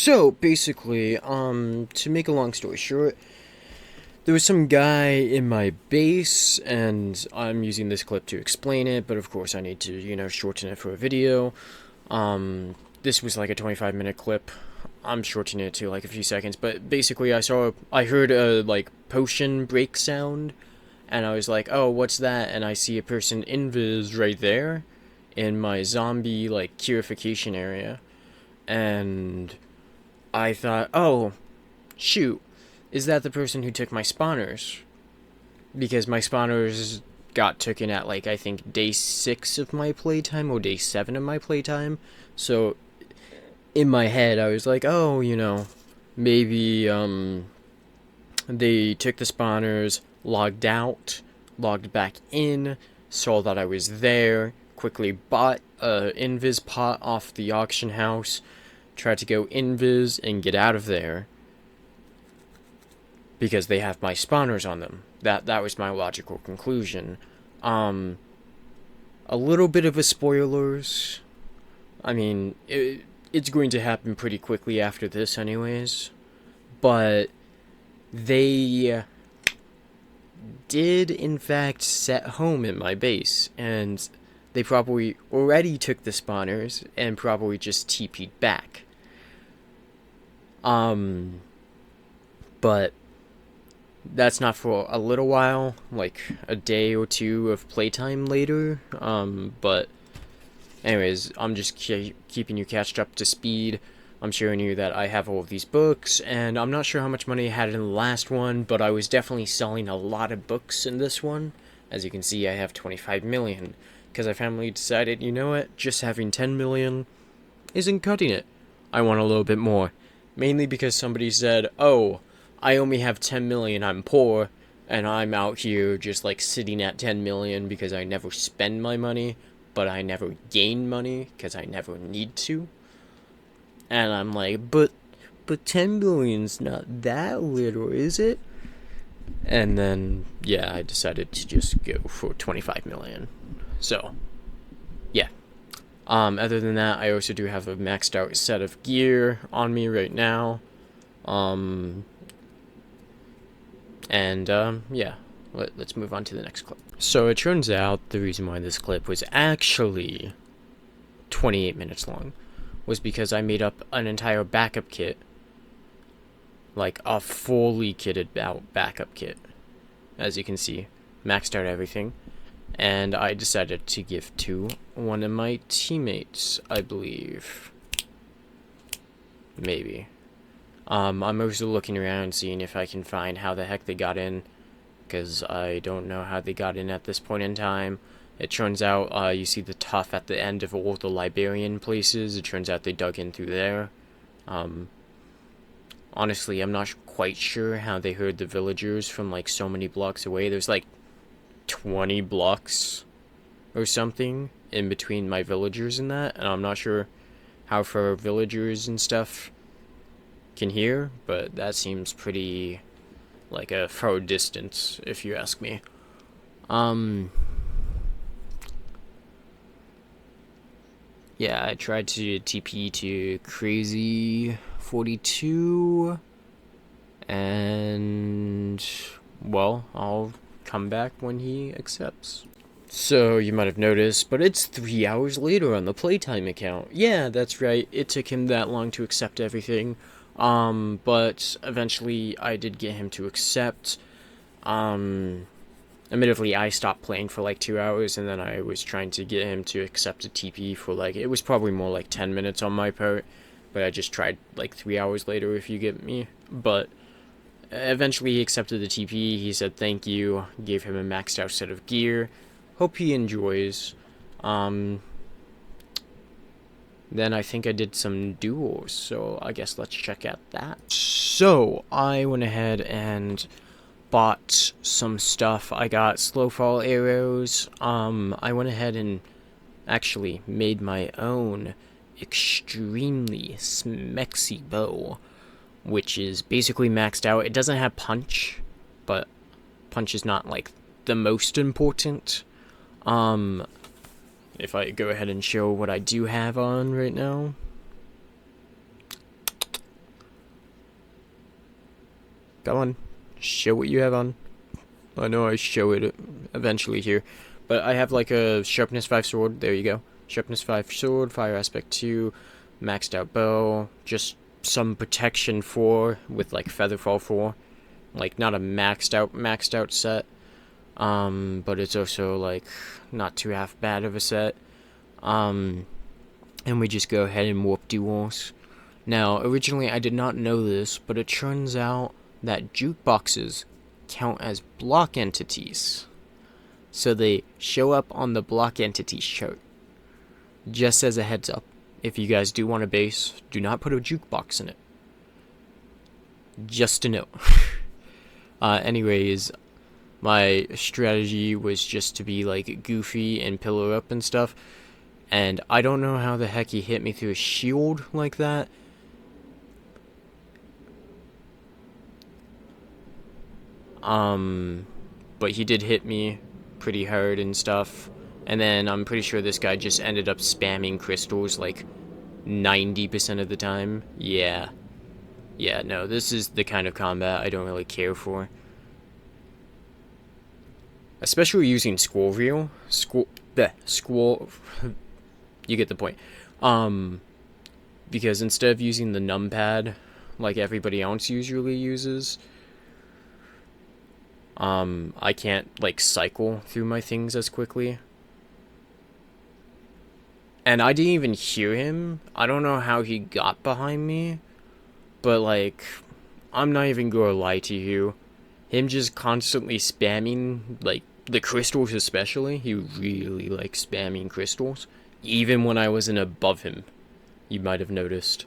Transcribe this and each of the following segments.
So basically, to make a long story short, there was some guy in my base, and I'm using this clip to explain it, but of course I need to, shorten it for a video. This was like a 25-minute clip. I'm shortening it to like a few seconds, but basically I heard a like potion break sound, and I was like, oh, what's that? And I see a person invis right there in my zombie like purification area, and I thought, oh, shoot, is that the person who took my spawners? Because my spawners got taken at, like, I think day 6 of my playtime or day 7 of my playtime. So, in my head, I was like, oh, maybe, they took the spawners, logged out, logged back in, saw that I was there, quickly bought a invis pot off the auction house, tried to go invis and get out of there because they have my spawners on them. That was my logical conclusion. A little bit of a spoilers. I mean, it's going to happen pretty quickly after this anyways. But they did in fact set home in my base, and they probably already took the spawners and probably just TP'd back. But that's not for a little while, like a day or two of playtime later. But anyways, I'm just keeping you catched up to speed. I'm showing you that I have all of these books, and I'm not sure how much money I had in the last one, but I was definitely selling a lot of books in this one. As you can see, I have 25 million, because I finally decided, you know what, just having 10 million isn't cutting it. I want a little bit more. Mainly because somebody said, oh, I only have 10 million, I'm poor, and I'm out here just like sitting at 10 million because I never spend my money, but I never gain money because I never need to. And I'm like, but 10 million's not that little, is it? And then, yeah, I decided to just go for 25 million. So, yeah. Other than that, I also do have a maxed out set of gear on me right now. Yeah, let's move on to the next clip. So it turns out the reason why this clip was actually 28 minutes long was because I made up an entire backup kit. Like a fully kitted out backup kit. As you can see, maxed out everything. And I decided to give to one of my teammates, I believe. Maybe. I'm also looking around seeing if I can find how the heck they got in, because I don't know how they got in at this point in time. It turns out, you see the tuff at the end of all the Liberian places. It turns out they dug in through there. Honestly, I'm not quite sure how they heard the villagers from, like, so many blocks away. There's, like, 20 blocks or something in between my villagers and that, and I'm not sure how far villagers and stuff can hear, but that seems pretty like a far distance if you ask me. Yeah, I tried to TP to Crazy 42, and well, I'll come back when he accepts. So, you might have noticed, but it's 3 hours later on the playtime account. Yeah, that's right, it took him that long to accept everything. But eventually I did get him to accept. Admittedly, I stopped playing for like 2 hours, and then I was trying to get him to accept a TP for like, it was probably more like 10 minutes on my part, but I just tried like 3 hours later, if you get me. But eventually he accepted the TP, he said thank you, gave him a maxed out set of gear, hope he enjoys. Then I think I did some duos, so I guess let's check out that. So, I went ahead and bought some stuff. I got slow fall arrows. I went ahead and actually made my own extremely smexy bow, which is basically maxed out. It doesn't have punch, but punch is not like the most important. If I go ahead and show what I do have on right now. Come on. Show what you have on. I know I show it eventually here. But I have like a sharpness 5 sword. There you go. Sharpness 5 sword, fire aspect 2, maxed out bow, just some protection 4 with like featherfall 4. Like not a maxed out set. But it's also like not too half bad of a set. And we just go ahead and warp duels. Now, originally I did not know this, but it turns out that jukeboxes count as block entities. So they show up on the block entities chart. Just as a heads up, if you guys do want a base, do not put a jukebox in it. Just to know. Anyways, my strategy was just to be like goofy and pillar up and stuff. And I don't know how the heck he hit me through a shield like that. But he did hit me pretty hard and stuff. And then I'm pretty sure this guy just ended up spamming crystals like 90% of the time. Yeah, no, this is the kind of combat I don't really care for. Especially using Squall Reel. Squall... You get the point. Because instead of using the numpad like everybody else usually uses, I can't like cycle through my things as quickly. And I didn't even hear him. I don't know how he got behind me, but like, I'm not even gonna lie to you. Him just constantly spamming, like, the crystals especially. He really likes spamming crystals. Even when I wasn't above him. You might have noticed.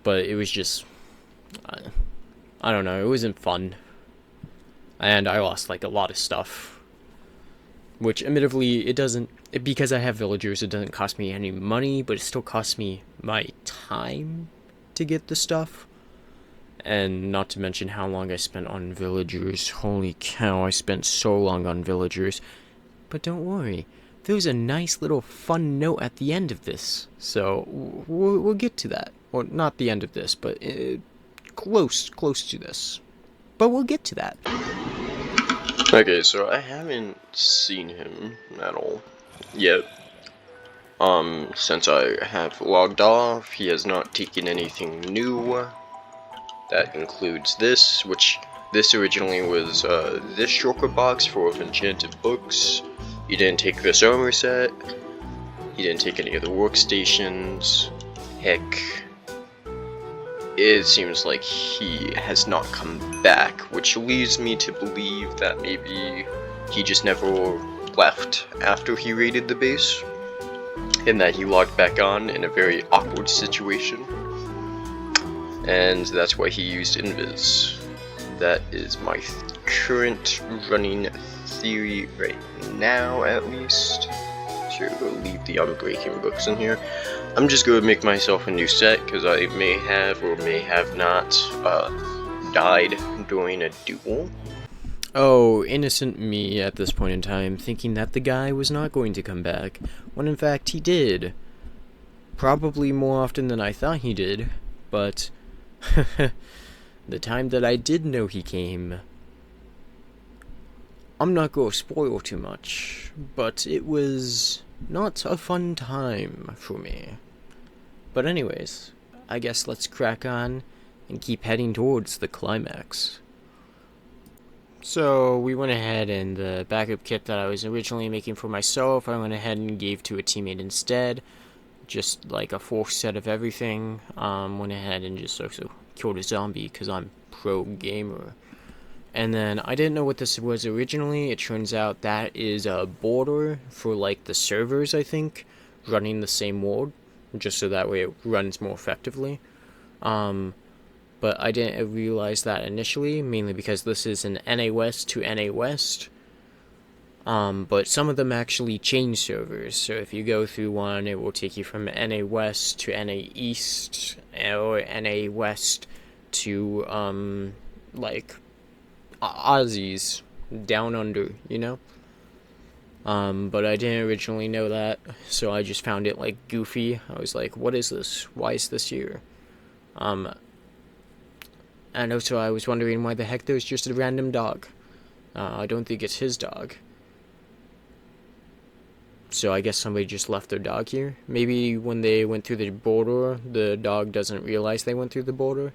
But it was just... I don't know, it wasn't fun. And I lost, like, a lot of stuff. Which, admittedly, it doesn't... Because I have villagers, it doesn't cost me any money, but it still costs me my time to get the stuff. And not to mention how long I spent on villagers. Holy cow, I spent so long on villagers. But don't worry, there's a nice little fun note at the end of this. So, we'll get to that. Or not the end of this, but close to this. But we'll get to that. Okay, so I haven't seen him at all yet. Since I have logged off, he has not taken anything new. That includes this, which this originally was this shulker box full of enchanted books. He didn't take this armor set. He didn't take any of the workstations. Heck, it seems like he has not come back, which leads me to believe that maybe he just never left after he raided the base, and that he logged back on in a very awkward situation. And that's why he used Invis. That is my current running theory right now, at least. So we'll leave the Unbreaking books in here. I'm just going to make myself a new set, because I may have or may have not died during a duel. Oh, innocent me at this point in time, thinking that the guy was not going to come back, when in fact he did. Probably more often than I thought he did, but... the time that I did know he came, I'm not going to spoil too much, but it was not a fun time for me. But anyways, I guess let's crack on and keep heading towards the climax. So we went ahead and the backup kit that I was originally making for myself, I went ahead and gave to a teammate instead. Just like a full set of everything. Went ahead and just also killed a zombie because I'm pro gamer. And then I didn't know what this was originally. It turns out that is a border for like the servers, I think, running the same world, just so that way it runs more effectively. But I didn't realize that initially, mainly because this is an NA West to NA West. But some of them actually change servers, so if you go through one, it will take you from NA West to NA East, or NA West to, like, Aussies, down under, you know? But I didn't originally know that, so I just found it, like, goofy. I was like, what is this? Why is this here? And also, I was wondering why the heck there's just a random dog. I don't think it's his dog. So I guess somebody just left their dog here. Maybe when they went through the border, the dog doesn't realize they went through the border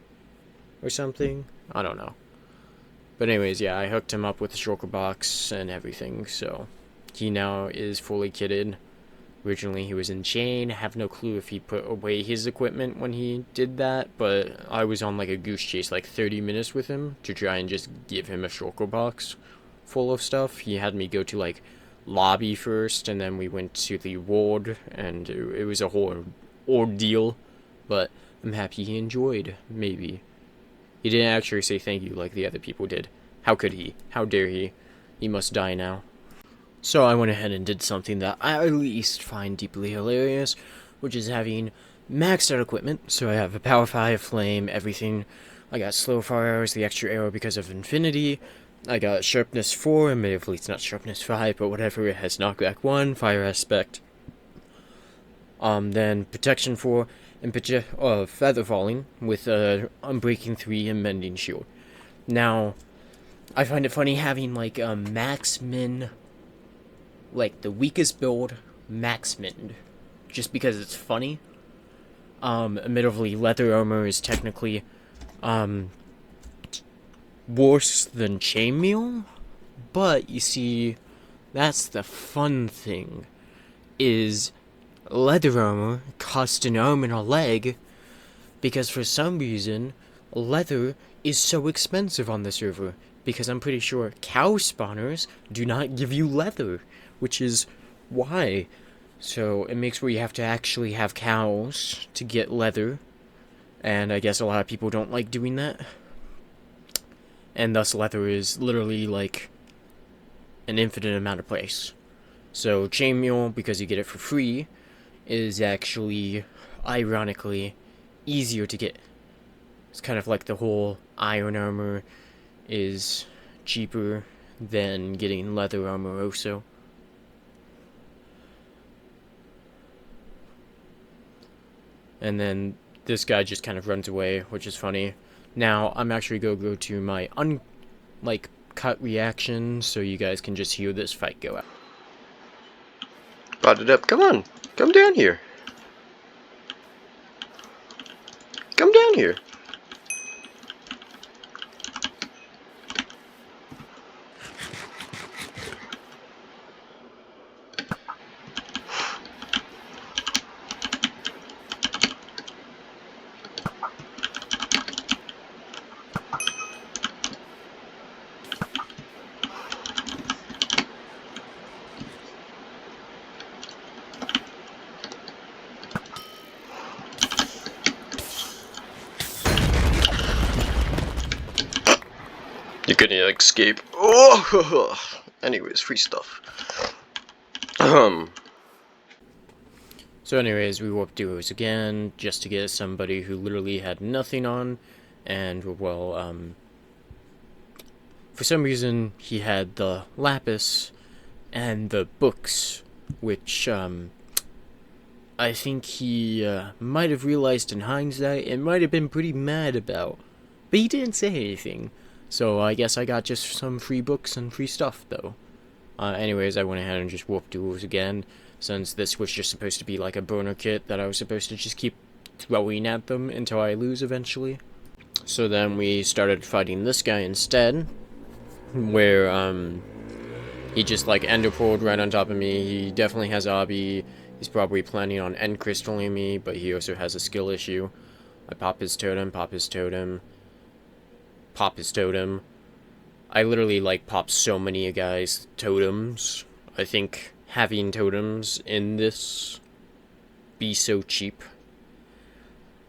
or something. I don't know. But anyways, yeah, I hooked him up with the stroker box and everything, so he now is fully kitted. Originally he was in chain. I have no clue if he put away his equipment when he did that, but I was on like a goose chase, like 30 minutes with him to try and just give him a stroker box full of stuff. He had me go to like lobby first, and then we went to the ward, and it was a whole ordeal, but I'm happy he enjoyed, maybe. He didn't actually say thank you like the other people did. How could he? How dare he? He must die now. So I went ahead and did something that I at least find deeply hilarious, which is having maxed out equipment. So I have a power 5, flame, everything. I got slow fire arrows, the extra arrow because of infinity. I got sharpness 4, admittedly it's not sharpness 5, but whatever, it has knockback 1, fire aspect. Then protection 4, and feather falling with unbreaking 3 and mending shield. Now, I find it funny having like a max min, like the weakest build max min, just because it's funny. Admittedly, leather armor is technically worse than chainmail, but you see, that's the fun thing, is leather armor costs an arm and a leg, because for some reason, leather is so expensive on the server, because I'm pretty sure cow spawners do not give you leather, which is why. So it makes where you have to actually have cows to get leather, and I guess a lot of people don't like doing that. And thus leather is literally like an infinite amount of price. So chainmail, because you get it for free, is actually, ironically, easier to get. It's kind of like the whole iron armor is cheaper than getting leather armor also. And then this guy just kind of runs away, which is funny. Now, I'm actually going to go to my cut reaction, so you guys can just hear this fight go out. Brought it up. Come on. Come down here. Come down here. You couldn't escape. Oh! Anyways, free stuff. So anyways, we warped duos again, just to get somebody who literally had nothing on, and, well, for some reason, he had the lapis and the books, which, I think he, might have realized in hindsight and might have been pretty mad about. But he didn't say anything. So I guess I got just some free books and free stuff, though. Anyways, I went ahead and just warped duels again, since this was just supposed to be like a burner kit that I was supposed to just keep throwing at them until I lose eventually. So then we started fighting this guy instead, where, he just like enderpearled right on top of me. He definitely has obby. He's probably planning on end crystaling me, but he also has a skill issue. I pop his totem, pop his totem. Pop his totem. I literally like pop so many guys' totems. I think having totems in this be so cheap.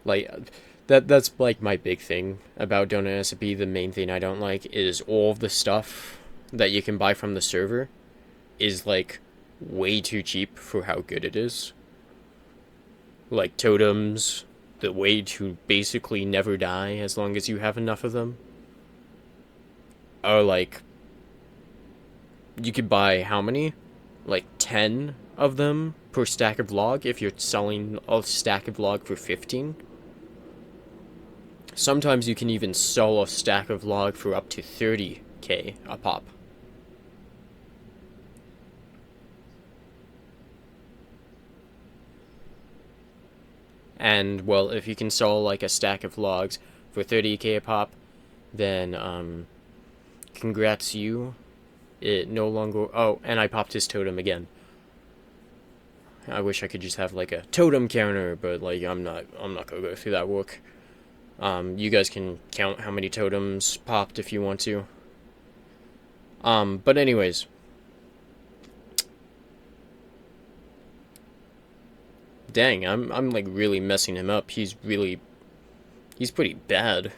Like that's like my big thing about Donut SMP. The main thing I don't like is all of the stuff that you can buy from the server is like way too cheap for how good it is. Like totems, the way to basically never die as long as you have enough of them. Or like, you could buy how many? Like 10 of them per stack of log if you're selling a stack of log for 15. Sometimes you can even sell a stack of log for up to 30k a pop. And, well, if you can sell, like, a stack of logs for 30k a pop, then, congrats you. It no longer... Oh, and I popped his totem again. I wish I could just have, like, a totem counter, but, like, I'm not gonna go through that work. You guys can count how many totems popped if you want to. But anyways. Dang, I'm like really messing him up. He's pretty bad.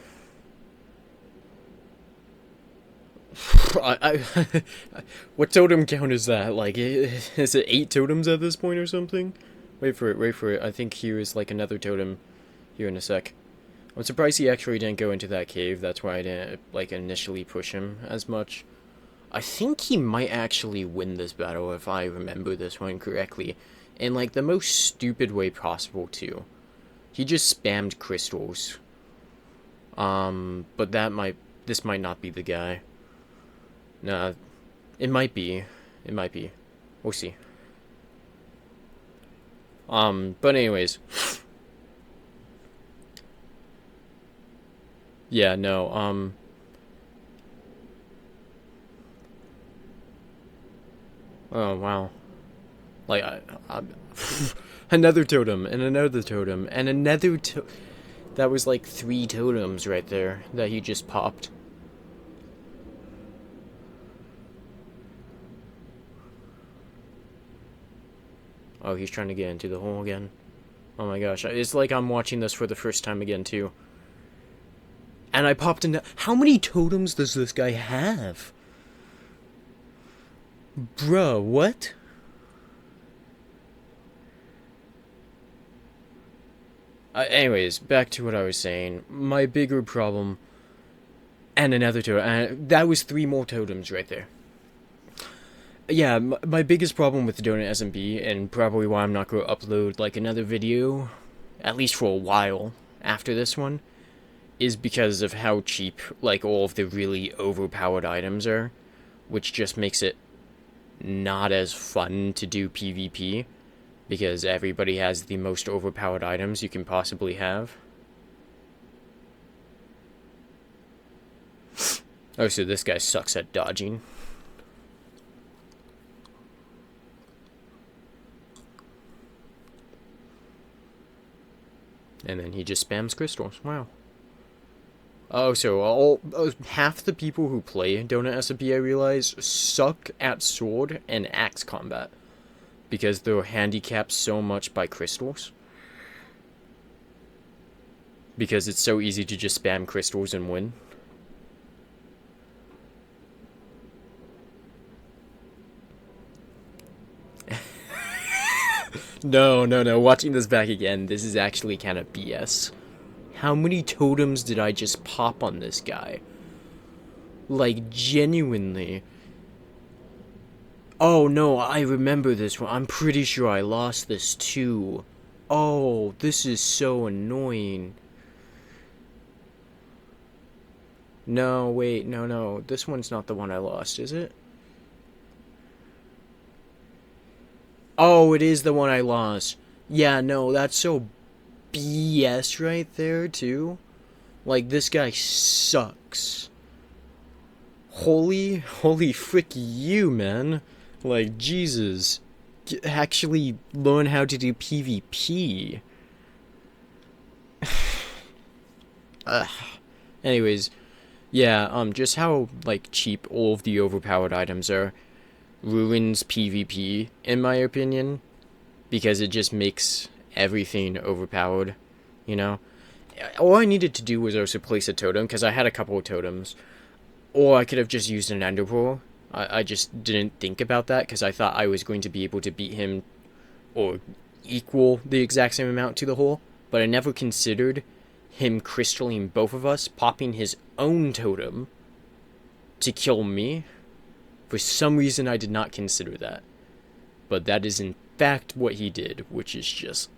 What totem count is that? Like, is it 8 totems at this point or something? Wait for it. I think here is like another totem here in a sec. I'm surprised he actually didn't go into that cave. That's why I didn't, like, initially push him as much. I think he might actually win this battle if I remember this one correctly. In, like, the most stupid way possible, too. He just spammed crystals. But this might not be the guy. Nah, it might be. It might be. We'll see. But anyways. Yeah, no, oh, wow. Like, another totem, and another totem, and another that was like 3 totems right there that he just popped. Oh, he's trying to get into the hole again. Oh my gosh, it's like I'm watching this for the first time again, too. And I popped into... How many totems does this guy have? Bruh, what? Anyways, back to what I was saying. My bigger problem... And another totem. That was 3 more totems right there. Yeah, my biggest problem with the Donut SMP, and probably why I'm not going to upload, like, another video, at least for a while, after this one, is because of how cheap, like, all of the really overpowered items are, which just makes it not as fun to do PvP, because everybody has the most overpowered items you can possibly have. Oh, so this guy sucks at dodging. And then he just spams crystals. Wow. Oh, so half the people who play Donut SMP, I realize, suck at sword and axe combat. Because they're handicapped so much by crystals. Because it's so easy to just spam crystals and win. No. Watching this back again, this is actually kind of BS. How many totems did I just pop on this guy? Like, genuinely. Oh, no, I remember this one. I'm pretty sure I lost this, too. Oh, this is so annoying. No, wait, no. This one's not the one I lost, is it? Oh, it is the one I lost. Yeah, no, that's so BS right there, too. Like, this guy sucks. Holy frick you, man. Like, Jesus. Actually learn how to do PvP. Anyways, yeah, just how, like, cheap all of the overpowered items are ruins PvP, in my opinion, because it just makes everything overpowered, you know? All I needed to do was also place a totem, because I had a couple of totems, or I could have just used an ender pearl. I just didn't think about that, because I thought I was going to be able to beat him, or equal the exact same amount to the hole, but I never considered him crystalling both of us, popping his own totem to kill me. For some reason, I did not consider that. But that is in fact what he did, which is just...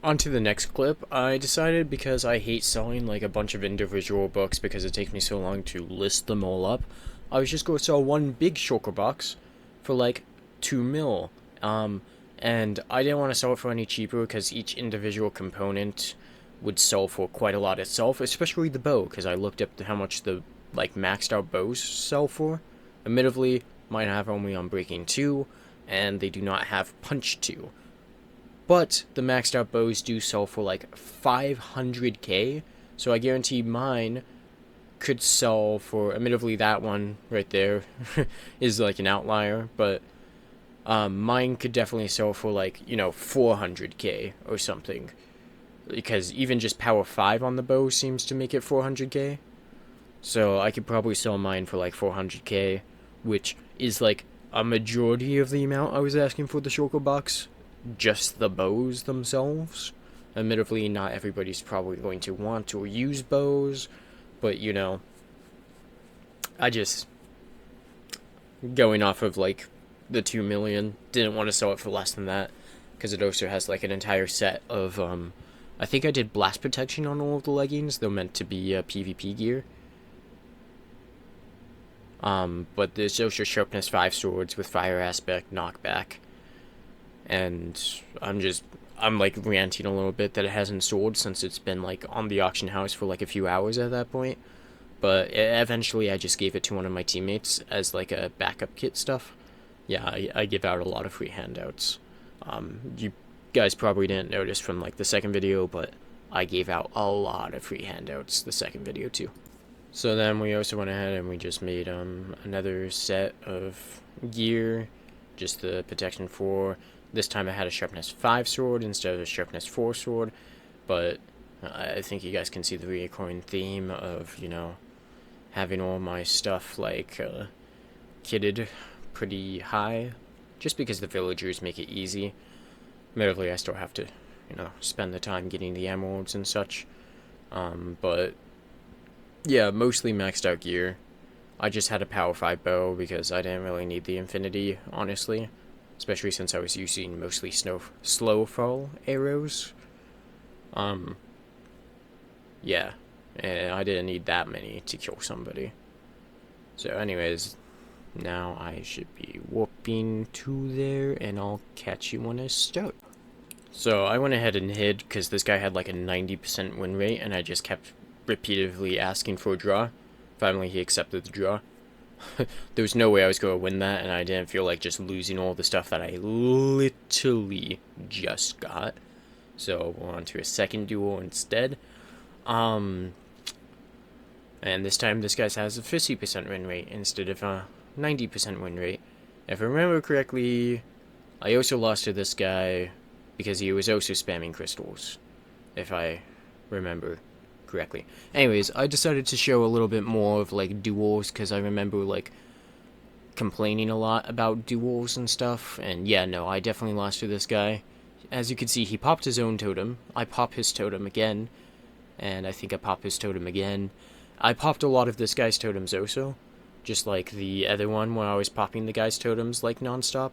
On to the next clip. I decided, because I hate selling like a bunch of individual books because it takes me so long to list them all up, I was just going to sell one big shulker box for like 2 mil. And I didn't want to sell it for any cheaper because each individual component would sell for quite a lot itself, especially the bow, because I looked up how much the like maxed out bows sell for. Admittedly, mine have only Unbreaking 2, and they do not have Punch 2. But the maxed out bows do sell for like 500k, so I guarantee mine could sell for, admittedly that one right there is like an outlier, but mine could definitely sell for like, 400k or something. Because even just power 5 on the bow seems to make it 400k. So I could probably sell mine for like 400k, which is like a majority of the amount I was asking for the shulker box. Just the bows themselves. Admittedly, not everybody's probably going to want or use bows, but I just, going off of like the 2 million, didn't want to sell it for less than that, because it also has like an entire set of, I think I did blast protection on all of the leggings. They're meant to be PvP gear. But there's also sharpness 5 swords with fire aspect, knockback. And I'm like ranting a little bit that it hasn't sold since it's been like on the auction house for like a few hours at that point. But eventually I just gave it to one of my teammates as like a backup kit stuff. Yeah, I give out a lot of free handouts. You guys probably didn't notice from like the second video, but I gave out a lot of free handouts the second video too. So then we also went ahead and we just made another set of gear, just the protection 4. This time I had a sharpness 5 sword instead of a sharpness 4 sword, but I think you guys can see the recurring theme of, having all my stuff like kitted pretty high, just because the villagers make it easy. Admittedly, I still have to, spend the time getting the emeralds and such, but yeah, mostly maxed out gear. I just had a power 5 bow because I didn't really need the infinity, honestly. Especially since I was using mostly slow fall arrows. Yeah. And I didn't need that many to kill somebody. So anyways, now I should be warping to there, and I'll catch you when I start. So I went ahead and hid because this guy had like a 90% win rate, and I just kept repeatedly asking for a draw. Finally, he accepted the draw. There was no way I was going to win that, and I didn't feel like just losing all the stuff that I literally just got. So we're on to a second duel instead. And this time this guy has a 50% win rate instead of a 90% win rate. If I remember correctly, I also lost to this guy because he was also spamming crystals, if I remember correctly. Anyways, I decided to show a little bit more of like duels because I remember like complaining a lot about duels and stuff, and yeah, no, I definitely lost to this guy. As you can see, he popped his own totem. I pop his totem again, and I think I pop his totem again. I popped a lot of this guy's totems also, just like the other one where I was popping the guy's totems like non-stop.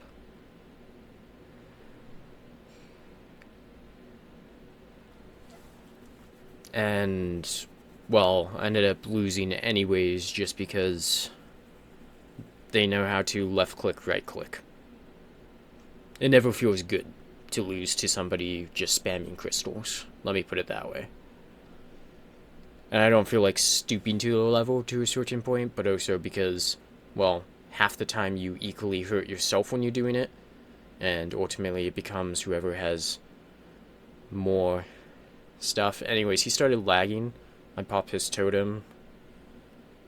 And, well, I ended up losing anyways just because they know how to left click, right click. It never feels good to lose to somebody just spamming crystals. Let me put it that way. And I don't feel like stooping to the level to a certain point, but also because, well, half the time you equally hurt yourself when you're doing it, and ultimately it becomes whoever has more stuff. Anyways, he started lagging. I popped his totem,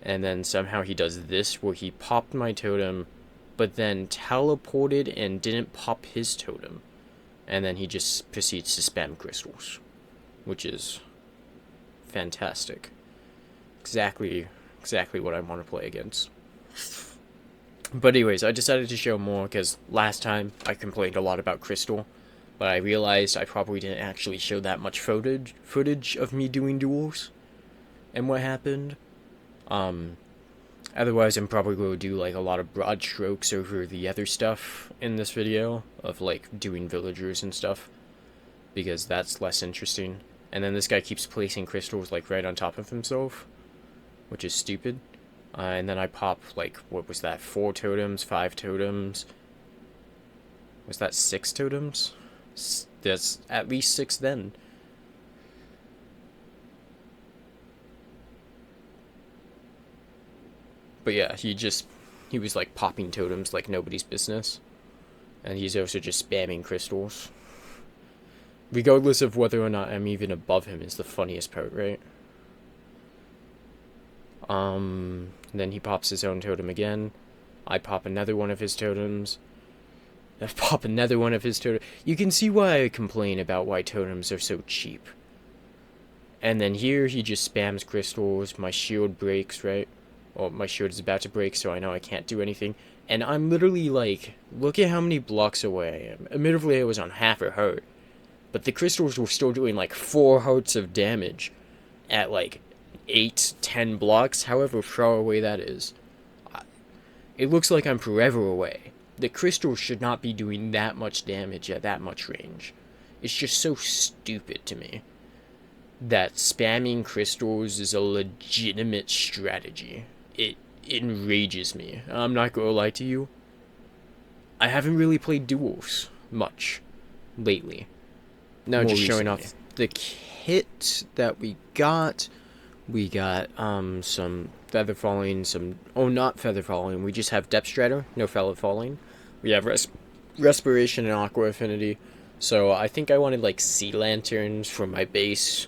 and then somehow he does this where he popped my totem but then teleported and didn't pop his totem, and then he just proceeds to spam crystals, which is fantastic. Exactly what I want to play against. But anyways, I decided to show more because last time I complained a lot about crystal, but I realized I probably didn't actually show that much footage of me doing duels and what happened. Otherwise, I'm probably going to do like a lot of broad strokes over the other stuff in this video of like doing villagers and stuff. because that's less interesting. And then this guy keeps placing crystals like right on top of himself, which is stupid. And then I pop like, what was that, 4 totems, 5 totems? Was that 6 totems? That's at least 6 then. But yeah, he was like popping totems like nobody's business. And he's also just spamming crystals. Regardless of whether or not I'm even above him is the funniest part, right? Then he pops his own totem again. I pop another one of his totems. I pop another one of his totems. You can see why I complain about why totems are so cheap. And then here he just spams crystals. My shield breaks, right? Well, my shield is about to break, so I know I can't do anything. And I'm literally like, look at how many blocks away I am. Admittedly, I was on half a heart. But the crystals were still doing like 4 hearts of damage at like 8-10 blocks, however far away that is. It looks like I'm forever away. The crystals should not be doing that much damage at that much range. It's just so stupid to me that spamming crystals is a legitimate strategy. It enrages me. I'm not gonna lie to you. I haven't really played duels much lately. Now just showing off the kit that we got. We got some feather falling, not feather falling. We just have depth strider, no feather falling. We have respiration and aqua affinity. So I think I wanted like sea lanterns for my base,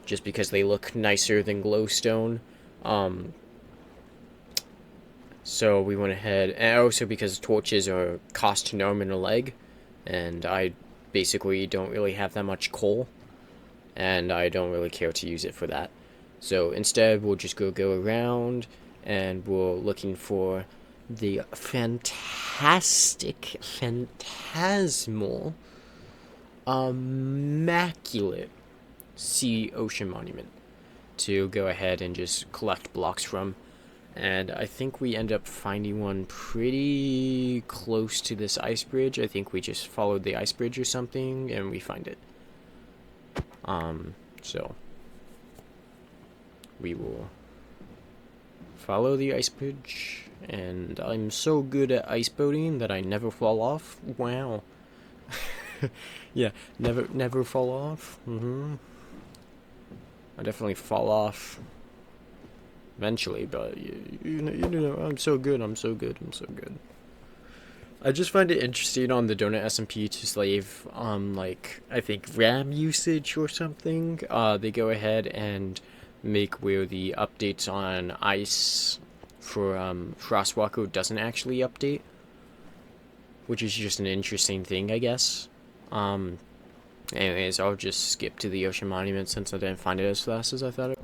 just because they look nicer than glowstone. So we went ahead, and also because torches are cost gnome in a leg, and I basically don't really have that much coal, and I don't really care to use it for that. So instead, we'll just go around, and we're looking for the fantastic, phantasmal, immaculate sea ocean monument to go ahead and just collect blocks from. And I think we end up finding one pretty close to this ice bridge. I think we just followed the ice bridge or something, and we find it. So we will follow the ice bridge, and I'm so good at ice boating that I never fall off. Wow. Yeah, never fall off. I definitely fall off eventually, but you know, I'm so good. I just find it interesting on the Donut SMP to slave on, like, I think RAM usage or something. They go ahead and make where the updates on ice for Frostwalker doesn't actually update, which is just an interesting thing, I guess. Anyways, I'll just skip to the ocean monument since I didn't find it as fast as I thought it.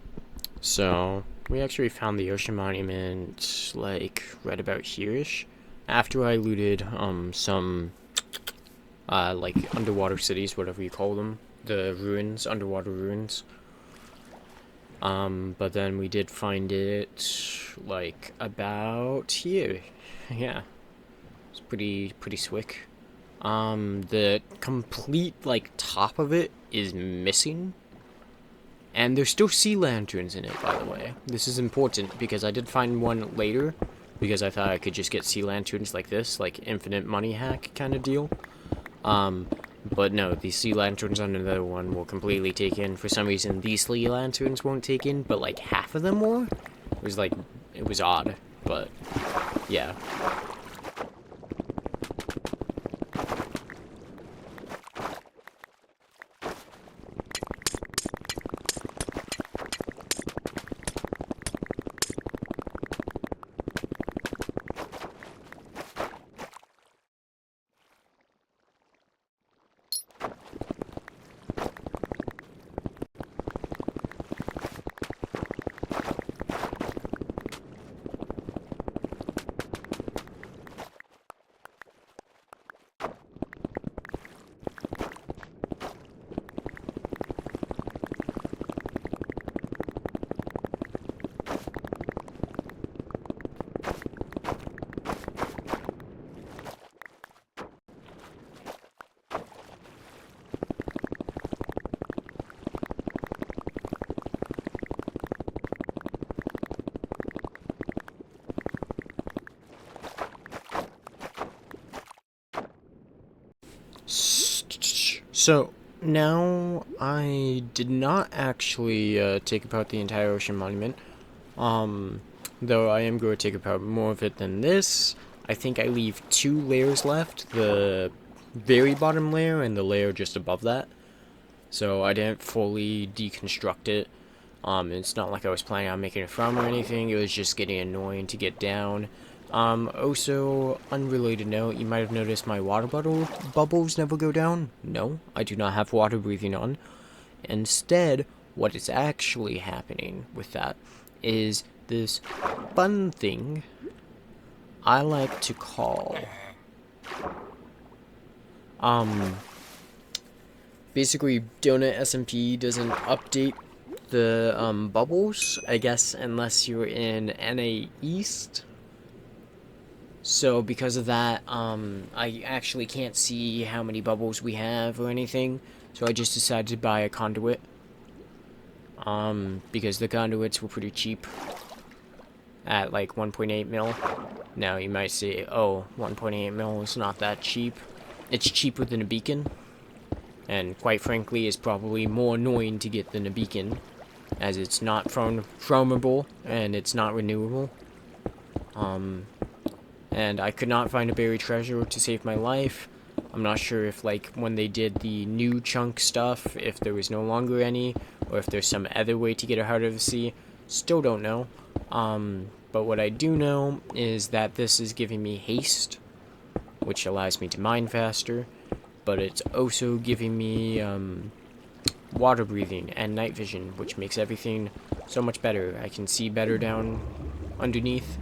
So we actually found the ocean monument like right about here-ish, after I looted some like underwater cities, whatever you call them, the ruins, underwater ruins. But then we did find it like about here. Yeah, it's pretty swick. The complete like top of it is missing, and there's still sea lanterns in it, by the way. This is important because I did find one later, because I thought I could just get sea lanterns like this, like infinite money hack kind of deal. But no, the sea lanterns on another one will completely take in. For some reason, these sea lanterns won't take in, but like half of them will. It was odd, but yeah. So now I did not actually take apart the entire ocean monument. Though I am going to take apart more of it than this. I think I leave 2 layers left, the very bottom layer and the layer just above that. So I didn't fully deconstruct it. It's not like I was planning on making it from or anything. It was just getting annoying to get down. Also, unrelated note, you might have noticed my water bubbles never go down. No, I do not have water breathing on. Instead, what is actually happening with that is this fun thing I like to call, basically Donut SMP doesn't update the, bubbles, I guess, unless you're in NA East. So because of that, I actually can't see how many bubbles we have or anything. So I just decided to buy a conduit. Because the conduits were pretty cheap. At like 1.8 mil. Now you might say, oh, 1.8 mil is not that cheap. It's cheaper than a beacon. And quite frankly, it's probably more annoying to get than a beacon. As it's not farmable and it's not renewable. And I could not find a buried treasure to save my life. I'm not sure if, like, when they did the new chunk stuff, if there was no longer any, or if there's some other way to get it out of the sea. Still don't know. But what I do know is that this is giving me haste, which allows me to mine faster, but it's also giving me, water breathing and night vision, which makes everything so much better. I can see better down underneath.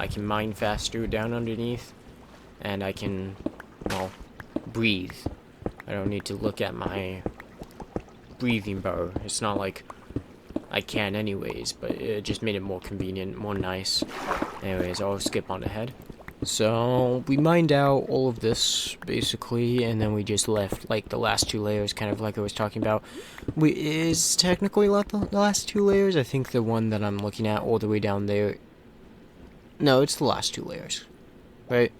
I can mine faster down underneath, and I can, well, breathe. I don't need to look at my breathing bar. It's not like I can anyways, but it just made it more convenient, more nice. Anyways, I'll skip on ahead. So, we mined out all of this, basically, and then we just left, like, the last 2 layers, kind of like I was talking about. Is technically left the last 2 layers? I think the one that I'm looking at all the way down there. No, it's the last 2 layers. Right?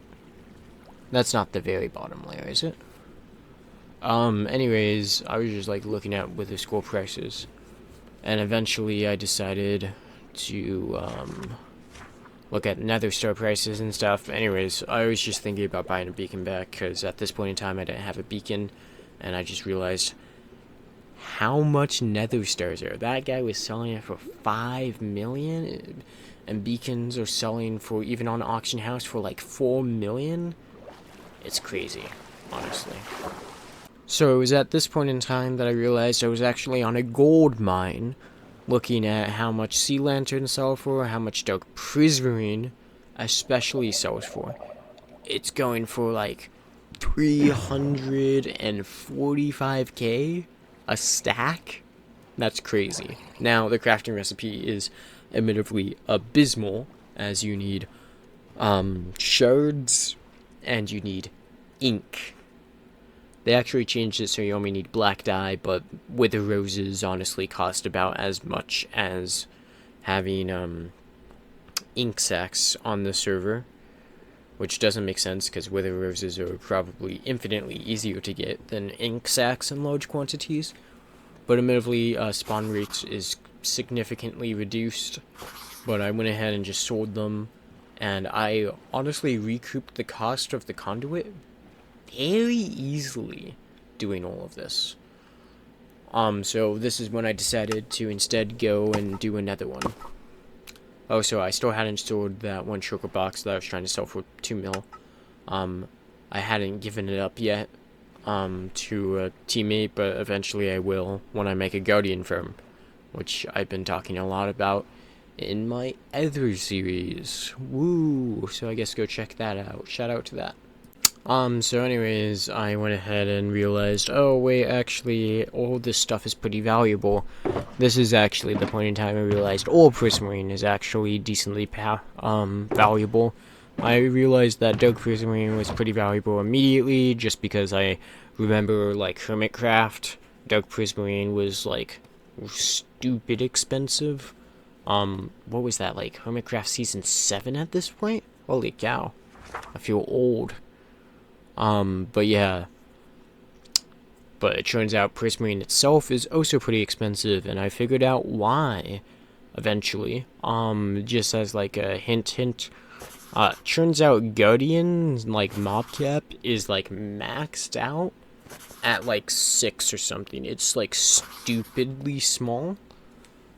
That's not the very bottom layer, is it? Anyways, I was just, like, looking at wither skull prices. And eventually I decided to, look at nether star prices and stuff. Anyways, I was just thinking about buying a beacon back, because at this point in time I didn't have a beacon, and I just realized how much nether stars are. That guy was selling it for 5 million, and beacons are selling for, even on auction house, for like 4 million. It's crazy, honestly. So it was at this point in time that I realized I was actually on a gold mine, looking at how much sea lanterns sell for, how much dark prismarine especially sells for. It's going for like 345k a stack. That's crazy. Now the crafting recipe is admittedly abysmal, as you need shards and you need ink. They actually changed it so you only need black dye, but wither roses honestly cost about as much as having ink sacks on the server, which doesn't make sense because wither roses are probably infinitely easier to get than ink sacks in large quantities. But admittedly, spawn rates is significantly reduced, but I went ahead and just sold them, and I honestly recouped the cost of the conduit very easily doing all of this. So this is when I decided to instead go and do another one. Oh, so I still hadn't stored that one shulker box that I was trying to sell for 2 mil. I hadn't given it up yet to a teammate, but eventually I will when I make a Guardian firm, which I've been talking a lot about in my other series. Woo! So I guess go check that out. Shout out to that. So anyways, I went ahead and realized, oh wait, actually, all this stuff is pretty valuable. This is actually the point in time I realized all prismarine is actually decently valuable. I realized that dark prismarine was pretty valuable immediately, just because I remember, like, Hermitcraft, dark prismarine was, like, stupid expensive. What was that, like, Hermitcraft Season 7 at this point? Holy cow. I feel old. But yeah, But it turns out Prismarine itself is also pretty expensive, and I figured out why eventually. Just as like a hint. Turns out Guardian, like mobcap, is like maxed out at like 6 or something. It's like stupidly small.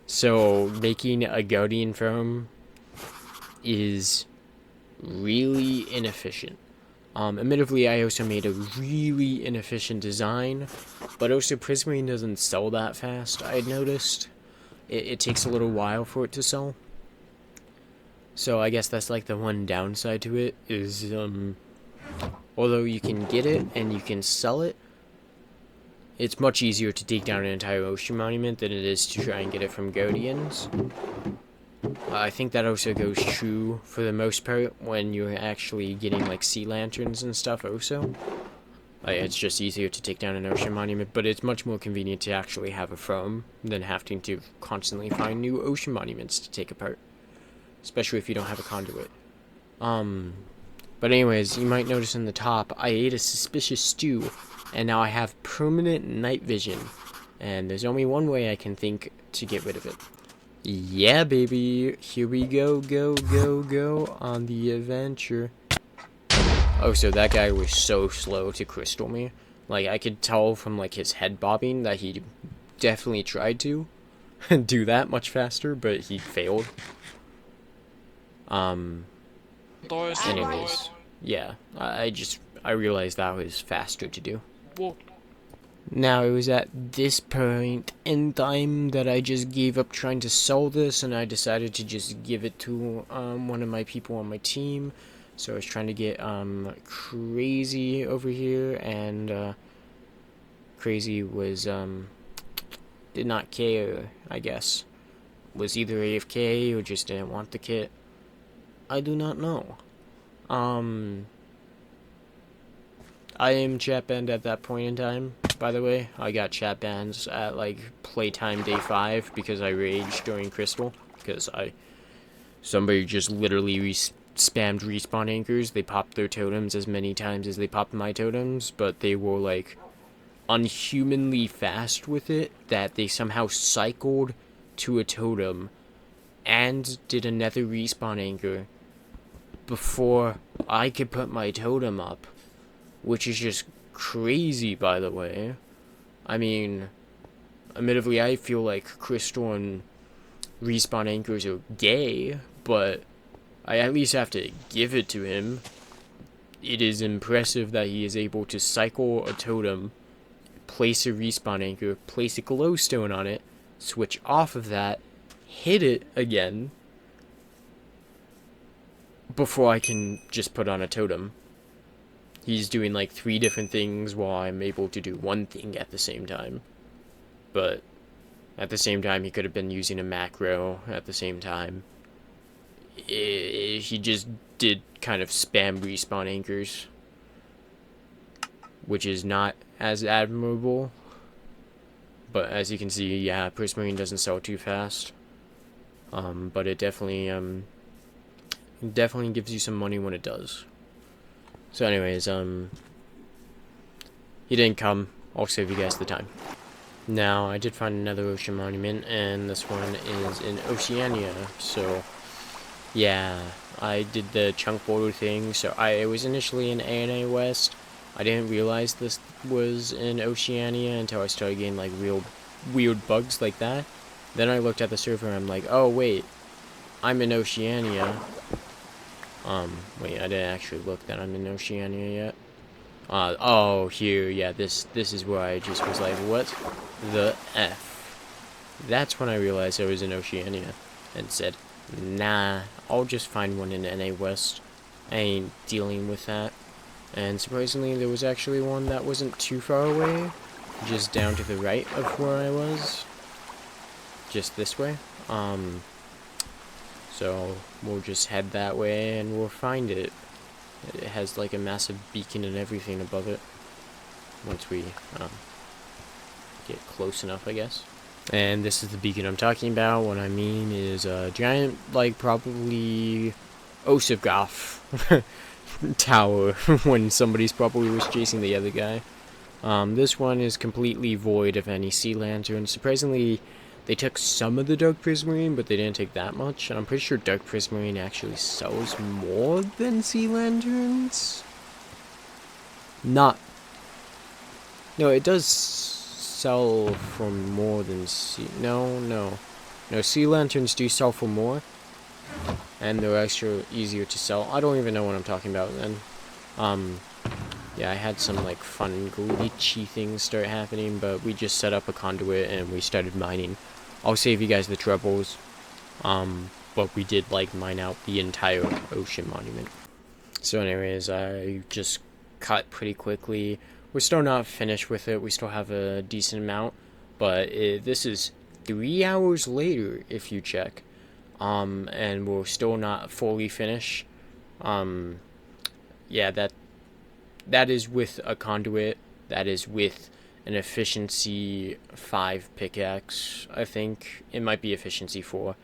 So making a Guardian farm is really inefficient. Admittedly, I also made a really inefficient design, but also Prismarine doesn't sell that fast, I noticed. It takes a little while for it to sell. So I guess that's like the one downside to it, is, although you can get it and you can sell it, it's much easier to take down an entire ocean monument than it is to try and get it from Guardians. I think that also goes true for the most part when you're actually getting like sea lanterns and stuff also. It's just easier to take down an ocean monument, but it's much more convenient to actually have a farm than having to constantly find new ocean monuments to take apart. Especially if you don't have a conduit. But anyways, you might notice in the top, I ate a suspicious stew, and now I have permanent night vision. And there's only one way I can think to get rid of it. Yeah, baby, here we go, go on the adventure. Oh, so that guy was so slow to crystal me. Like, I could tell from, like, his head bobbing that he definitely tried to do that much faster, but he failed. Anyways, yeah, I realized that was faster to do. Now, it was at this point in time that I just gave up trying to sell this, and I decided to just give it to one of my people on my team. So I was trying to get Crazy over here, and Crazy was did not care, I guess. Was either AFK or just didn't want the kit. I do not know. I am chat banned at that point in time, by the way. I got chat bans at, like, playtime day 5 because I raged during Crystal. Because somebody just literally spammed respawn anchors. They popped their totems as many times as they popped my totems, but they were, like, unhumanly fast with it that they somehow cycled to a totem and did another respawn anchor before I could put my totem up, which is just crazy, by the way. I mean, admittedly, I feel like Crystal and respawn anchors are gay, but I at least have to give it to him. It is impressive that he is able to cycle a totem, place a respawn anchor, place a glowstone on it, switch off of that, hit it again, before I can just put on a totem. He's doing like 3 different things while I'm able to do one thing at the same time. But at the same time, he could have been using a macro at the same time. He just did kind of spam respawn anchors, which is not as admirable. But as you can see, yeah, Prismarine doesn't sell too fast. But it definitely gives you some money when it does. So anyways, he didn't come. I'll save you guys the time. Now, I did find another ocean monument, and this one is in Oceania. So, yeah, I did the chunk border thing. So I was initially in ANA West. I didn't realize this was in Oceania until I started getting like real weird bugs like that. Then I looked at the server and I'm like, oh wait, I'm in Oceania. Wait, I didn't actually look that I'm in Oceania yet. Oh, here, yeah, this is where I just was like, what the F? That's when I realized I was in Oceania, and said, nah, I'll just find one in NA West. I ain't dealing with that. And surprisingly, there was actually one that wasn't too far away, just down to the right of where I was. Just this way. So we'll just head that way and we'll find it. It has like a massive beacon and everything above it. Once we get close enough, I guess. And this is the beacon I'm talking about. What I mean is a giant, like probably Osifgoth tower when somebody's probably was chasing the other guy. This one is completely void of any sea lanterns. Surprisingly, they took some of the dark prismarine, but they didn't take that much. And I'm pretty sure dark prismarine actually sells more than sea lanterns. Not. No, it does sell for more than sea. No. Sea lanterns do sell for more, and they're extra easier to sell. I don't even know what I'm talking about then. Yeah, I had some like fun glitchy things start happening, but we just set up a conduit and we started mining. I'll save you guys the troubles. But we did like mine out the entire ocean monument. So anyways, I just cut pretty quickly. We're still not finished with it. We still have a decent amount, but this is 3 hours later if you check. And we're still not fully finished. Yeah, that is with a conduit. That is with an efficiency 5 pickaxe, I think. It might be efficiency 4.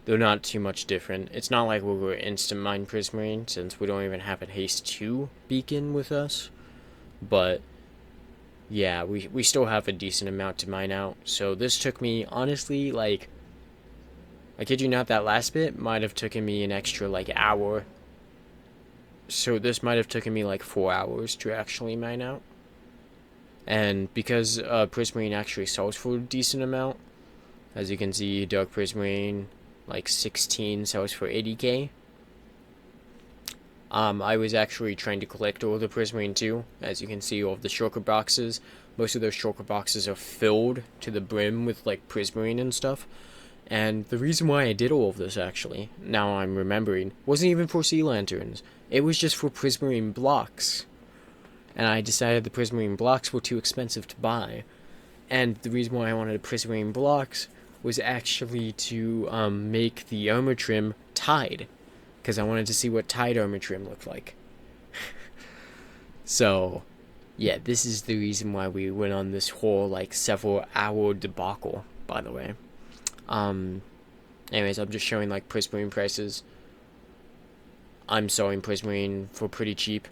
They're not too much different. It's not like we're instant mine prismarine, since we don't even have a haste 2 beacon with us. But yeah, we still have a decent amount to mine out. So this took me, honestly, like, I kid you not, that last bit might have taken me an extra like hour. So this might have taken me like 4 hours to actually mine out. And because prismarine actually sells for a decent amount, as you can see, dark prismarine like 16 sells for 80k. I was actually trying to collect all the prismarine too. As you can see, all of the shulker boxes, most of those shulker boxes are filled to the brim with like prismarine and stuff. And the reason why I did all of this, actually, now I'm remembering, wasn't even for sea lanterns. It was just for prismarine blocks. And I decided the prismarine blocks were too expensive to buy. And the reason why I wanted prismarine blocks was actually to make the armor trim tied. Because I wanted to see what tied armor trim looked like. So, yeah, this is the reason why we went on this whole, like, several hour debacle, by the way. Anyways, I'm just showing like prismarine prices. I'm selling prismarine for pretty cheap.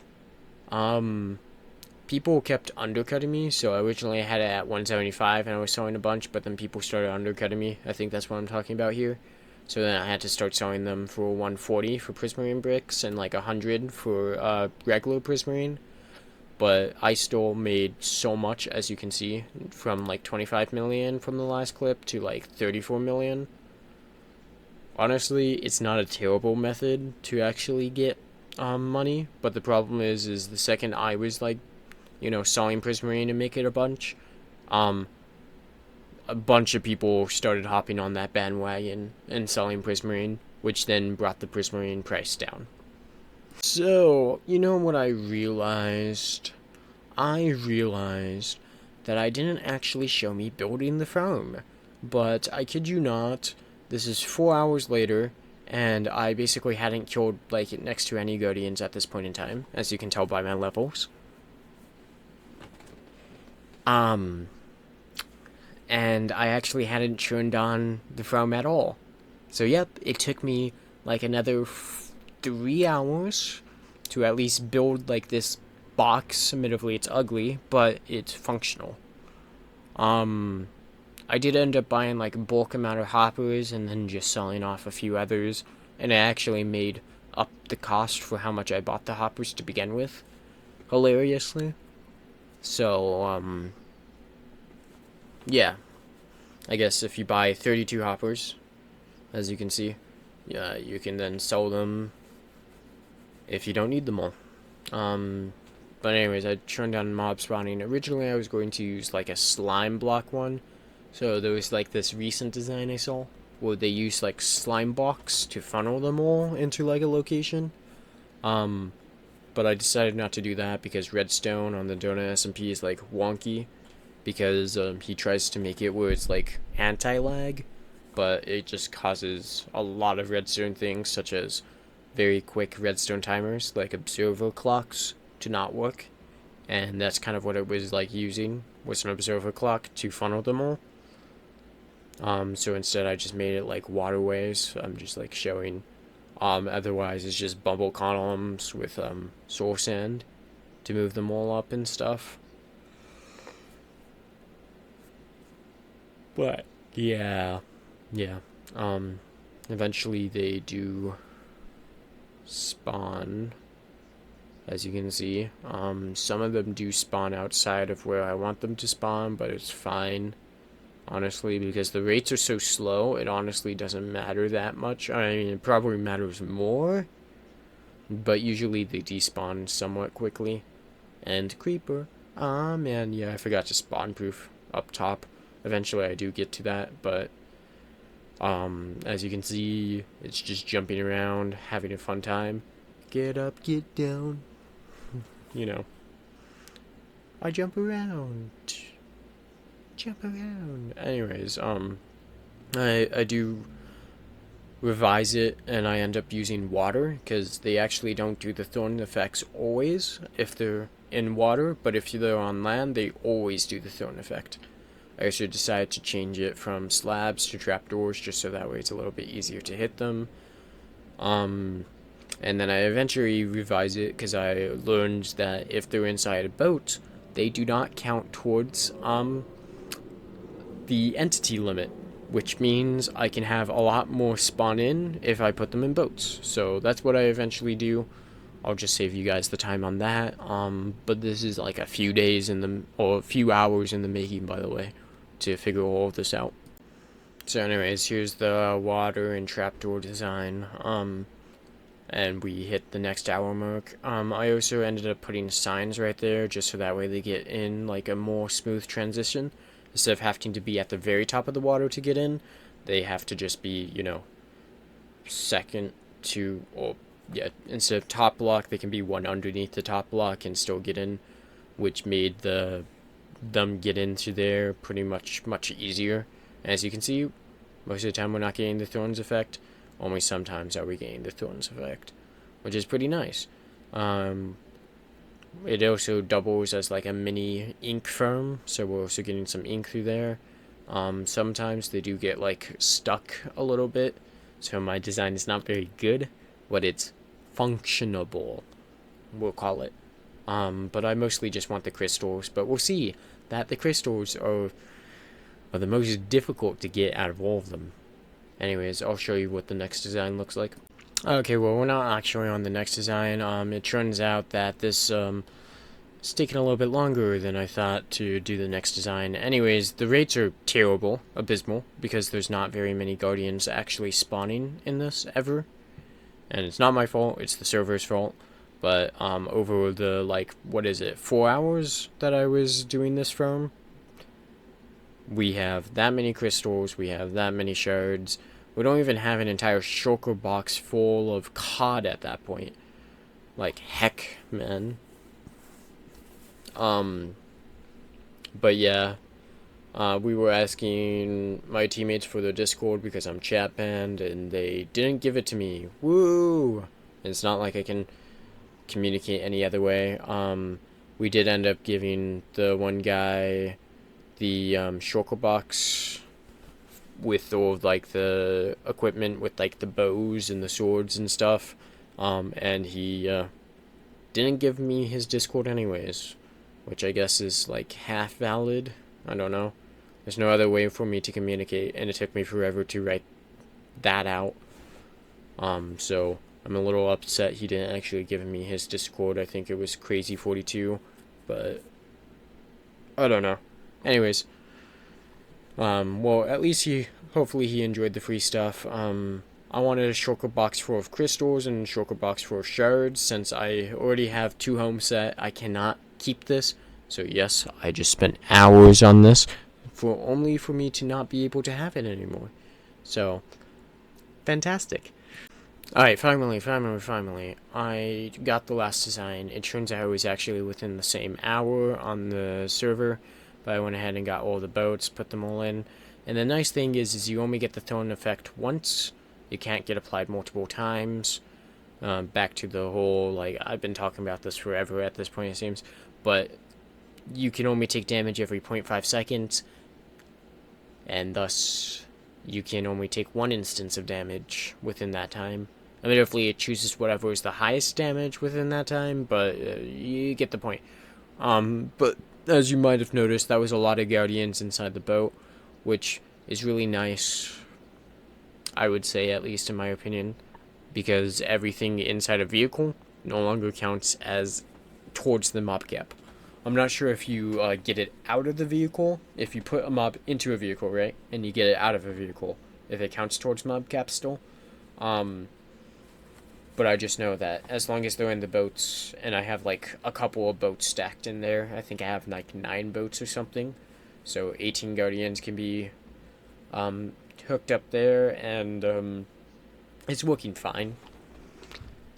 People kept undercutting me, so originally I had it at 175 and I was selling a bunch, but then people started undercutting me. I think that's what I'm talking about here. So then I had to start selling them for 140 for prismarine bricks and like 100 for regular prismarine. But I still made so much, as you can see, from like 25 million from the last clip to like 34 million. Honestly, it's not a terrible method to actually get money, but the problem is the second I was like, selling prismarine and make it a bunch of people started hopping on that bandwagon and selling prismarine, which then brought the prismarine price down. So, you know what I realized? I realized that I didn't actually show me building the farm. But I kid you not, this is 4 hours later, and I basically hadn't killed, like, next to any guardians at this point in time, as you can tell by my levels. And I actually hadn't turned on the farm at all. So, yep, it took me, like, another 3 hours to at least build like this box. Admittedly, it's ugly, but it's functional. I did end up buying like a bulk amount of hoppers and then just selling off a few others, and it actually made up the cost for how much I bought the hoppers to begin with, hilariously. So yeah, I guess if you buy 32 hoppers, as you can see, yeah, you can then sell them if you don't need them all. But anyways, I turned down mob spawning. Originally, I was going to use like a slime block one. So there was like this recent design I saw where they use like slime blocks to funnel them all into like a location. But I decided not to do that because redstone on the donut SMP is like wonky, because he tries to make it where it's like anti-lag, but it just causes a lot of redstone things, such as very quick redstone timers like observer clocks, to not work. And that's kind of what it was like using, was an observer clock to funnel them all. So instead I just made it like waterways. I'm just like showing. Otherwise it's just bubble columns with soul sand to move them all up and stuff. But yeah, yeah. Eventually they do spawn, as you can see. Some of them do spawn outside of where I want them to spawn, but it's fine, honestly, because the rates are so slow, it honestly doesn't matter that much. I mean, it probably matters more, but usually they despawn somewhat quickly. And creeper. Ah, man, yeah, I forgot to spawn proof up top. Eventually I do get to that, but as you can see, it's just jumping around, having a fun time. Get up, get down. You know, I jump around. Jump around. Anyways, I do revise it, and I end up using water, because they actually don't do the thorn effects always if they're in water, but if they're on land, they always do the thorn effect. I also decided to change it from slabs to trapdoors, just so that way it's a little bit easier to hit them. And then I eventually revise it, because I learned that if they're inside a boat, they do not count towards the entity limit, which means I can have a lot more spawn in if I put them in boats. So that's what I eventually do. I'll just save you guys the time on that. But this is like a few days or a few hours in the making, by the way, to figure all of this out. So anyways, here's the water and trapdoor design. And we hit the next hour mark. I also ended up putting signs right there, just so that way they get in like a more smooth transition. Instead of having to be at the very top of the water to get in, they have to just be, second to, or yeah, instead of top block, they can be one underneath the top block and still get in, which made them get into there pretty much easier. As you can see, most of the time we're not getting the thorns effect. Only sometimes are we getting the thorns effect, which is pretty nice. It also doubles as like a mini ink firm, so we're also getting some ink through there. Sometimes they do get like stuck a little bit, so my design is not very good, but it's functionable, we'll call it. But I mostly just want the crystals, but we'll see that the crystals are the most difficult to get out of all of them. Anyways, I'll show you what the next design looks like. Okay, well, we're not actually on the next design. It turns out that this it's taking a little bit longer than I thought to do the next design. Anyways, the rates are terrible, abysmal, because there's not very many guardians actually spawning in this ever. And it's not my fault, it's the server's fault. But over the 4 hours that I was doing this from, we have that many crystals, we have that many shards. We don't even have an entire shulker box full of cod at that point. Like, heck, man. But yeah, we were asking my teammates for their Discord because I'm chat banned, and they didn't give it to me. Woo! It's not like I can communicate any other way. We did end up giving the one guy the shulker box with all of like the equipment, with like the bows and the swords and stuff, and he didn't give me his Discord anyways, which I guess is like half valid. I don't know. There's no other way for me to communicate, and it took me forever to write that out. So I'm a little upset he didn't actually give me his Discord. I think it was Crazy42, but I don't know. Anyways, well, at least hopefully he enjoyed the free stuff. I wanted a shulker box full of crystals and a shulker box full of shards. Since I already have 2 home set, I cannot keep this. So yes, I just spent hours on this only for me to not be able to have it anymore. So, fantastic. Alright, finally, I got the last design. It turns out it was actually within the same hour on the server, but I went ahead and got all the boats, put them all in. And the nice thing is you only get the thorn effect once. You can't get applied multiple times. Back to the whole, like, I've been talking about this forever at this point, it seems. But you can only take damage every 0.5 seconds. And thus, you can only take 1 instance of damage within that time. Admittedly, it chooses whatever is the highest damage within that time, but you get the point. But as you might have noticed, that was a lot of Guardians inside the boat. which is really nice, I would say, at least in my opinion, because everything inside a vehicle no longer counts as towards the mob cap. I'm not sure if you get it out of the vehicle, if you put a mob into a vehicle, right, and you get it out of a vehicle, if it counts towards mob cap still. But I just know that as long as they're in the boats, and I have like a couple of boats stacked in there, I think I have like 9 boats or something, so 18 Guardians can be hooked up there, and it's working fine.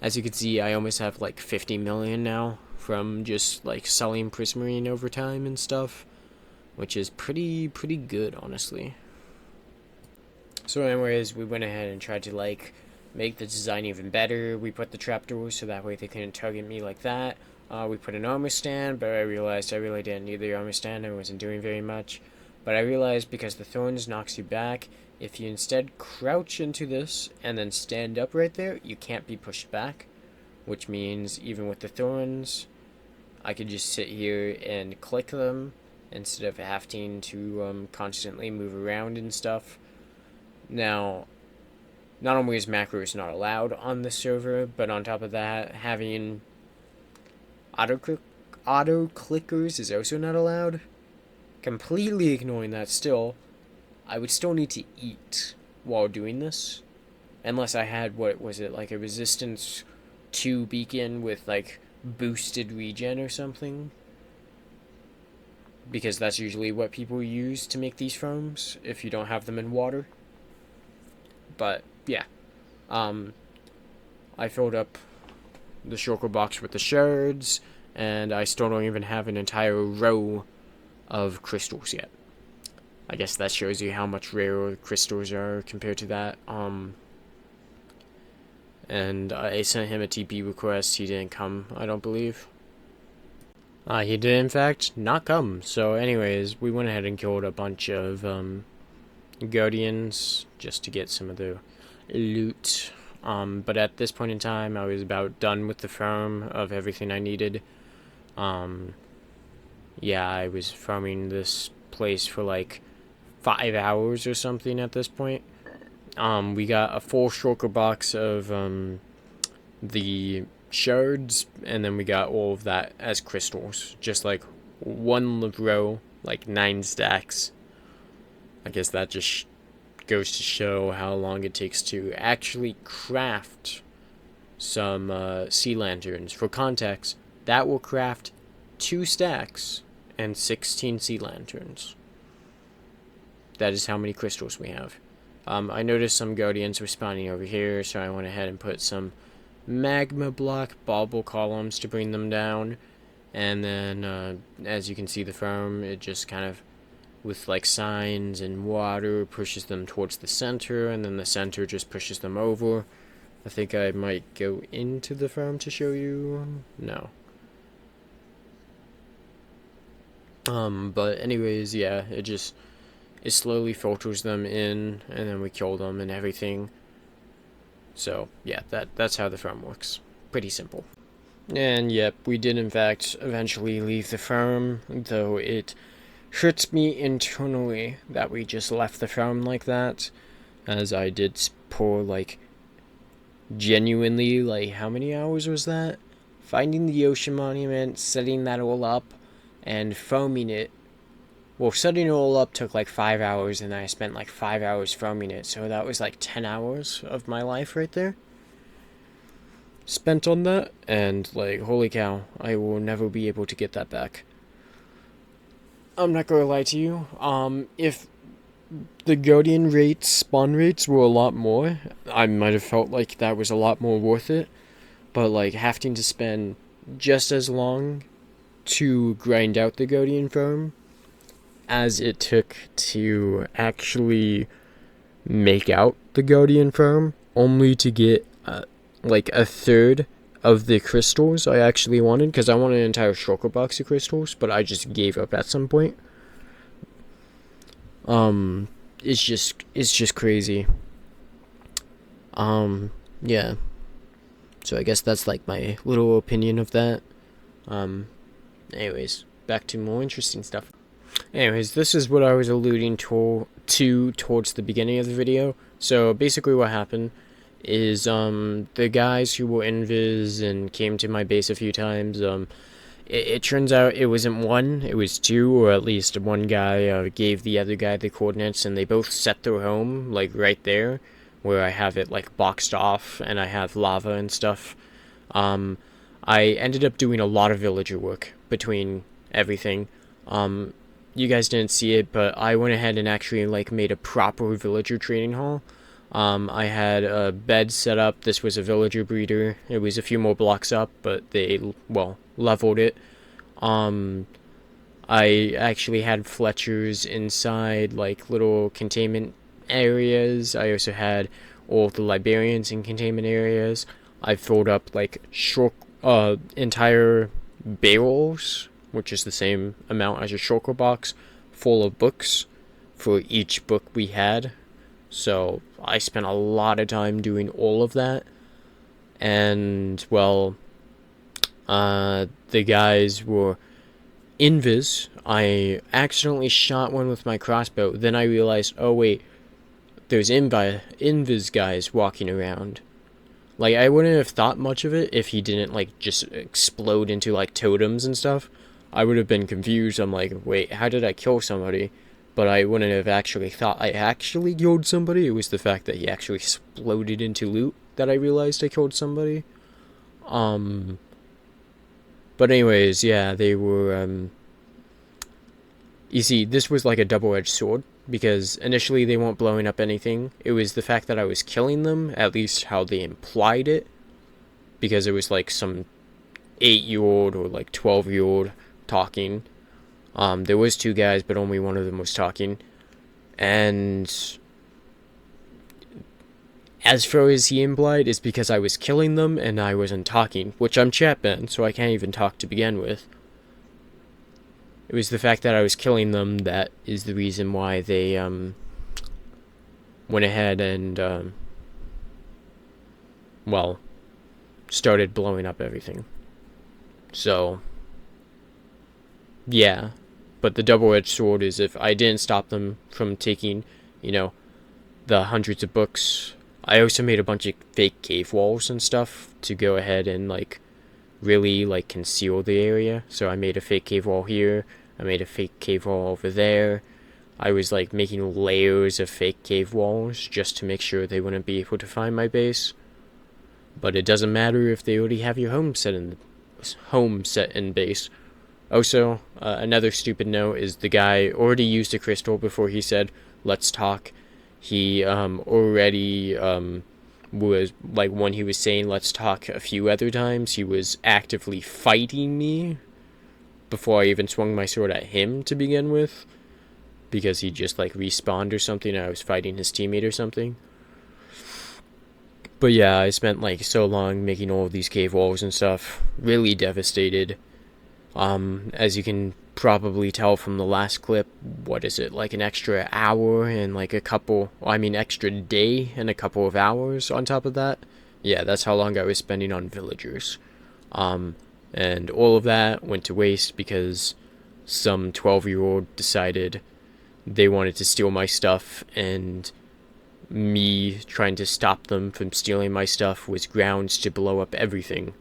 As you can see, I almost have like 50 million now from just like selling Prismarine over time and stuff, which is pretty good, honestly. So anyways, we went ahead and tried to like make the design even better. We put the trapdoors so that way they couldn't target me like that. We put an armor stand, but I realized I really didn't need the armor stand. I wasn't doing very much. But I realized because the thorns knocks you back, if you instead crouch into this and then stand up right there, you can't be pushed back. Which means even with the thorns, I could just sit here and click them instead of having to constantly move around and stuff. Now, not only is macros not allowed on the server, but on top of that, having auto clickers is also not allowed. Completely ignoring that still, I would still need to eat while doing this. Unless I had, what was it, like a resistance 2 beacon with like boosted regen or something. Because that's usually what people use to make these foams if you don't have them in water. But yeah, I filled up the shulker box with the shards, and I still don't even have an entire row of crystals yet. I guess that shows you how much rarer crystals are compared to that. And I sent him a TP request. He didn't come, I don't believe. He did in fact not come. So anyways, we went ahead and killed a bunch of Guardians just to get some of the loot. But at this point in time, I was about done with the farm of everything I needed. Yeah, I was farming this place for like 5 hours or something at this point. We got a full shulker box of the shards, and then we got all of that as crystals. Just like one row, like 9 stacks. I guess that just goes to show how long it takes to actually craft some sea lanterns. For context, that will craft 2 stacks and 16 sea lanterns. That is how many crystals we have. I noticed some Guardians were spawning over here, so I went ahead and put some magma block bauble columns to bring them down. And then, as you can see the farm, it just kind of, with like signs and water, pushes them towards the center, and then the center just pushes them over. I think I might go into the farm to show you. No. But anyways, yeah, it slowly filters them in, and then we kill them and everything. So yeah, that's how the farm works. Pretty simple. And yep, we did in fact eventually leave the farm, though it hurts me internally that we just left the farm like that, as I did pour like genuinely, like, how many hours was that? Finding the ocean monument, setting that all up, and foaming it. Well, setting it all up took like 5 hours, and I spent like 5 hours foaming it, so that was like 10 hours of my life right there spent on that, and like, holy cow, I will never be able to get that back. I'm not gonna lie to you, if the Guardian rates, spawn rates were a lot more, I might have felt like that was a lot more worth it, but like, having to spend just as long to grind out the Guardian farm as it took to actually make out the Guardian farm, only to get like a third of the crystals I actually wanted, because I wanted an entire shulker box of crystals, but I just gave up at some point. It's just crazy. Yeah. So I guess that's like my little opinion of that. Anyways, back to more interesting stuff. Anyways, this is what I was alluding to towards the beginning of the video. So basically what happened is the guys who were invis and came to my base a few times, it turns out it wasn't one, it was two, or at least one guy gave the other guy the coordinates, and they both set their home, like, right there, where I have it, like, boxed off, and I have lava and stuff. I ended up doing a lot of villager work between everything. You guys didn't see it, but I went ahead and actually, like, made a proper villager training hall. I had a bed set up. This was a villager breeder. It was a few more blocks up, but they, well, leveled it. I actually had Fletchers inside, like, little containment areas. I also had all the librarians in containment areas. I filled up, like, entire barrels, which is the same amount as a shulker box, full of books for each book we had. So I spent a lot of time doing all of that. And, well, the guys were invis. I accidentally shot one with my crossbow. Then I realized, oh wait, there's invis guys walking around. Like, I wouldn't have thought much of it if he didn't, like, just explode into, like, totems and stuff. I would have been confused. I'm like, wait, how did I kill somebody? But I wouldn't have actually thought I actually killed somebody. It was the fact that he actually exploded into loot that I realized I killed somebody. But anyways, yeah, they were, you see, this was like a double-edged sword, because initially they weren't blowing up anything. It was the fact that I was killing them, at least how they implied it, because it was like some 8-year-old or like 12-year-old talking. There was two guys, but only one of them was talking. And as far as he implied, it's because I was killing them and I wasn't talking, which I'm chat banned, so I can't even talk to begin with. It was the fact that I was killing them that is the reason why they went ahead and well, started blowing up everything. So yeah. But the double-edged sword is if I didn't stop them from taking, you know, the hundreds of books. I also made a bunch of fake cave walls and stuff to go ahead and, like, really, like, conceal the area. So I made a fake cave wall here. I made a fake cave wall over there. I was, like, making layers of fake cave walls just to make sure they wouldn't be able to find my base. But it doesn't matter if they already have your home set in base. Also, another stupid note is the guy already used a crystal before he said, let's talk. He already was, like, when he was saying let's talk a few other times, he was actively fighting me before I even swung my sword at him to begin with. Because he just, like, respawned or something, and I was fighting his teammate or something. But yeah, I spent, like, so long making all of these cave walls and stuff. Really devastated. As you can probably tell from the last clip, what is it, like an extra hour and like extra day and a couple of hours on top of that? Yeah, that's how long I was spending on villagers. And all of that went to waste because some 12-year-old decided they wanted to steal my stuff, and me trying to stop them from stealing my stuff was grounds to blow up everything.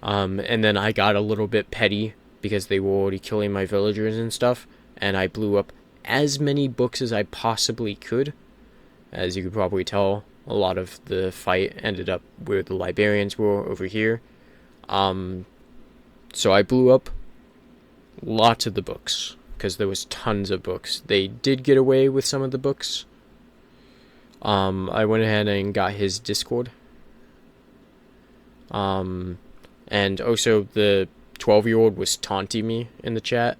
And then I got a little bit petty because they were already killing my villagers and stuff, and I blew up as many books as I possibly could. As you could probably tell, a lot of the fight ended up where the librarians were over here. So I blew up lots of the books, because there was tons of books. They did get away with some of the books. I went ahead and got his Discord. And also the 12-year-old was taunting me in the chat,